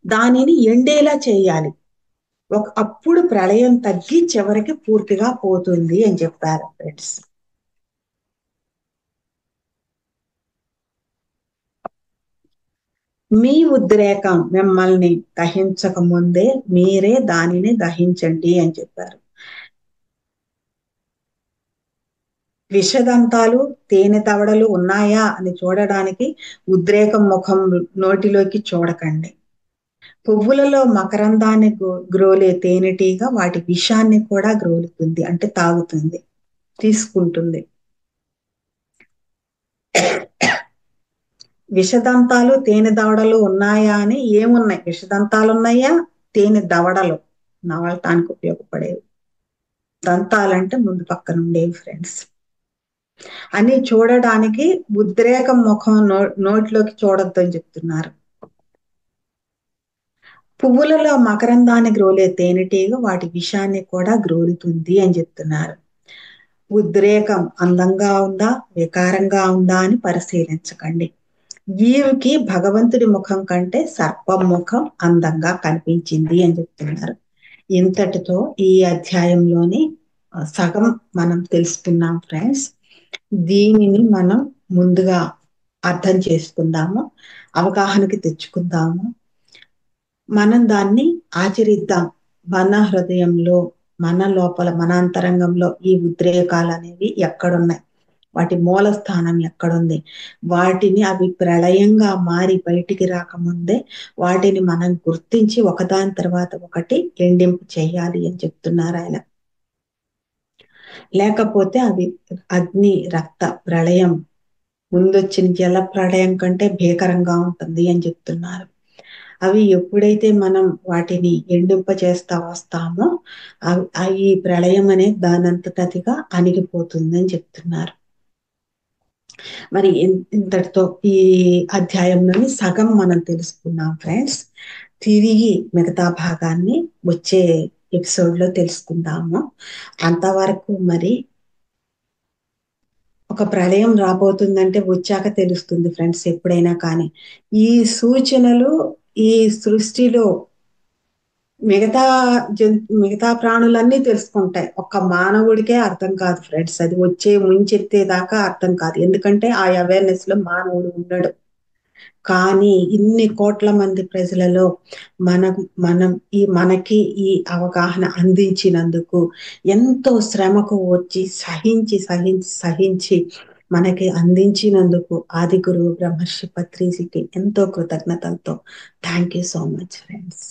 దానిని ఎండేలా చేయాలి. అప్పుడు ప్రళయం తగ్గి చివరికి పూర్తిగా పోతుంది అని చెప్పారు ఫ్రెండ్స్. మీ ఉద్రేకం మిమ్మల్ని దహించక ముందే మీరే దానిని దహించండి అని చెప్పారు. విషదంతాలు తేనె దవడలు ఉన్నాయా అని చూడడానికి ఉద్రేకం ముఖం నోటిలోకి చూడకండి. పువ్వులలో మకరందాన్ని గ్రోలే తేనెటీగ వాటి విషాన్ని కూడా గ్రోలుతుంది, అంటే తాగుతుంది, తీసుకుంటుంది. విషదంతాలు తేనె దవడలు ఉన్నాయా అని, ఏమున్నాయి, విషదంతాలు ఉన్నాయా, తేనె దవడలు నవలటానికి ఉపయోగపడేవి. దంతాలంటే ముందు పక్కన ఉండేవి ఫ్రెండ్స్. అని చూడడానికి ఉద్రేకం ముఖం నోట్లోకి చూడొద్దు అని చెప్తున్నారు. పువ్వులలో మకరందాన్ని గ్రోలే తేనెటీగ వాటి విషాన్ని కూడా గ్రోలుతుంది అని చెప్తున్నారు. ఉద్రేకం అందంగా ఉందా వికారంగా ఉందా అని పరిశీలించకండి. ఈవికి భగవంతుడి ముఖం కంటే సర్పం ముఖం అందంగా కనిపించింది అని చెప్తున్నారు. ఇంతటితో ఈ అధ్యాయంలోని సగం మనం తెలుసుకున్నాం ఫ్రెండ్స్. దీనిని మనం ముందుగా అర్థం చేసుకుందాము, అవగాహనకి తెచ్చుకుందాము, మనం దాన్ని ఆచరిద్దాం. మన హృదయంలో, మన లోపల, మన అంతరంగంలో ఈ ఉద్రేకాలు అనేవి ఎక్కడున్నాయి, వాటి మూల స్థానం ఎక్కడుంది, వాటిని అవి ప్రళయంగా మారి బయటికి రాకముందే వాటిని మనం గుర్తించి ఒకదాని తర్వాత ఒకటి ఎండింపు చేయాలి అని చెప్తున్నారు ఆయన. లేకపోతే అవి అగ్ని రక్త ప్రళయం, ముందొచ్చిన జల ప్రళయం కంటే భీకరంగా ఉంటుంది అని చెప్తున్నారు. అవి ఎప్పుడైతే మనం వాటిని ఎండింప చేస్తా వస్తామో ఈ ప్రళయం అనేది దానంతటదిగా అణిగిపోతుందని చెప్తున్నారు. మరి ఇంతటితో ఈ అధ్యాయంలోని సగం మనం తెలుసుకున్నాం ఫ్రెండ్స్. తిరిగి మిగతా భాగాన్ని వచ్చే ఎపిసోడ్ లో తెలుసుకుందాము. అంతవరకు మరి ఒక ప్రళయం రాబోతుందంటే వచ్చాక తెలుస్తుంది ఫ్రెండ్స్, ఎప్పుడైనా కానీ. ఈ సూచనలు ఈ సృష్టిలో మిగతా మిగతా ప్రాణులన్నీ తెలుసుకుంటాయి. ఒక్క మానవుడికే అర్థం కాదు ఫ్రెండ్స్. అది వచ్చే ముంచెత్తేదాకా అర్థం కాదు. ఎందుకంటే ఆ అవేర్‌నెస్ లో మానవుడు ఉండడు. కానీ ఇన్ని కోట్ల మంది ప్రజలలో మనం మనం మనకి ఈ అవగాహన అందించినందుకు, ఎంతో శ్రమకు వచ్చి సహించి మనకి అందించినందుకు ఆది గురువు బ్రహ్మర్షి పత్రిజీకి ఎంతో కృతజ్ఞతలతో thank you so much friends.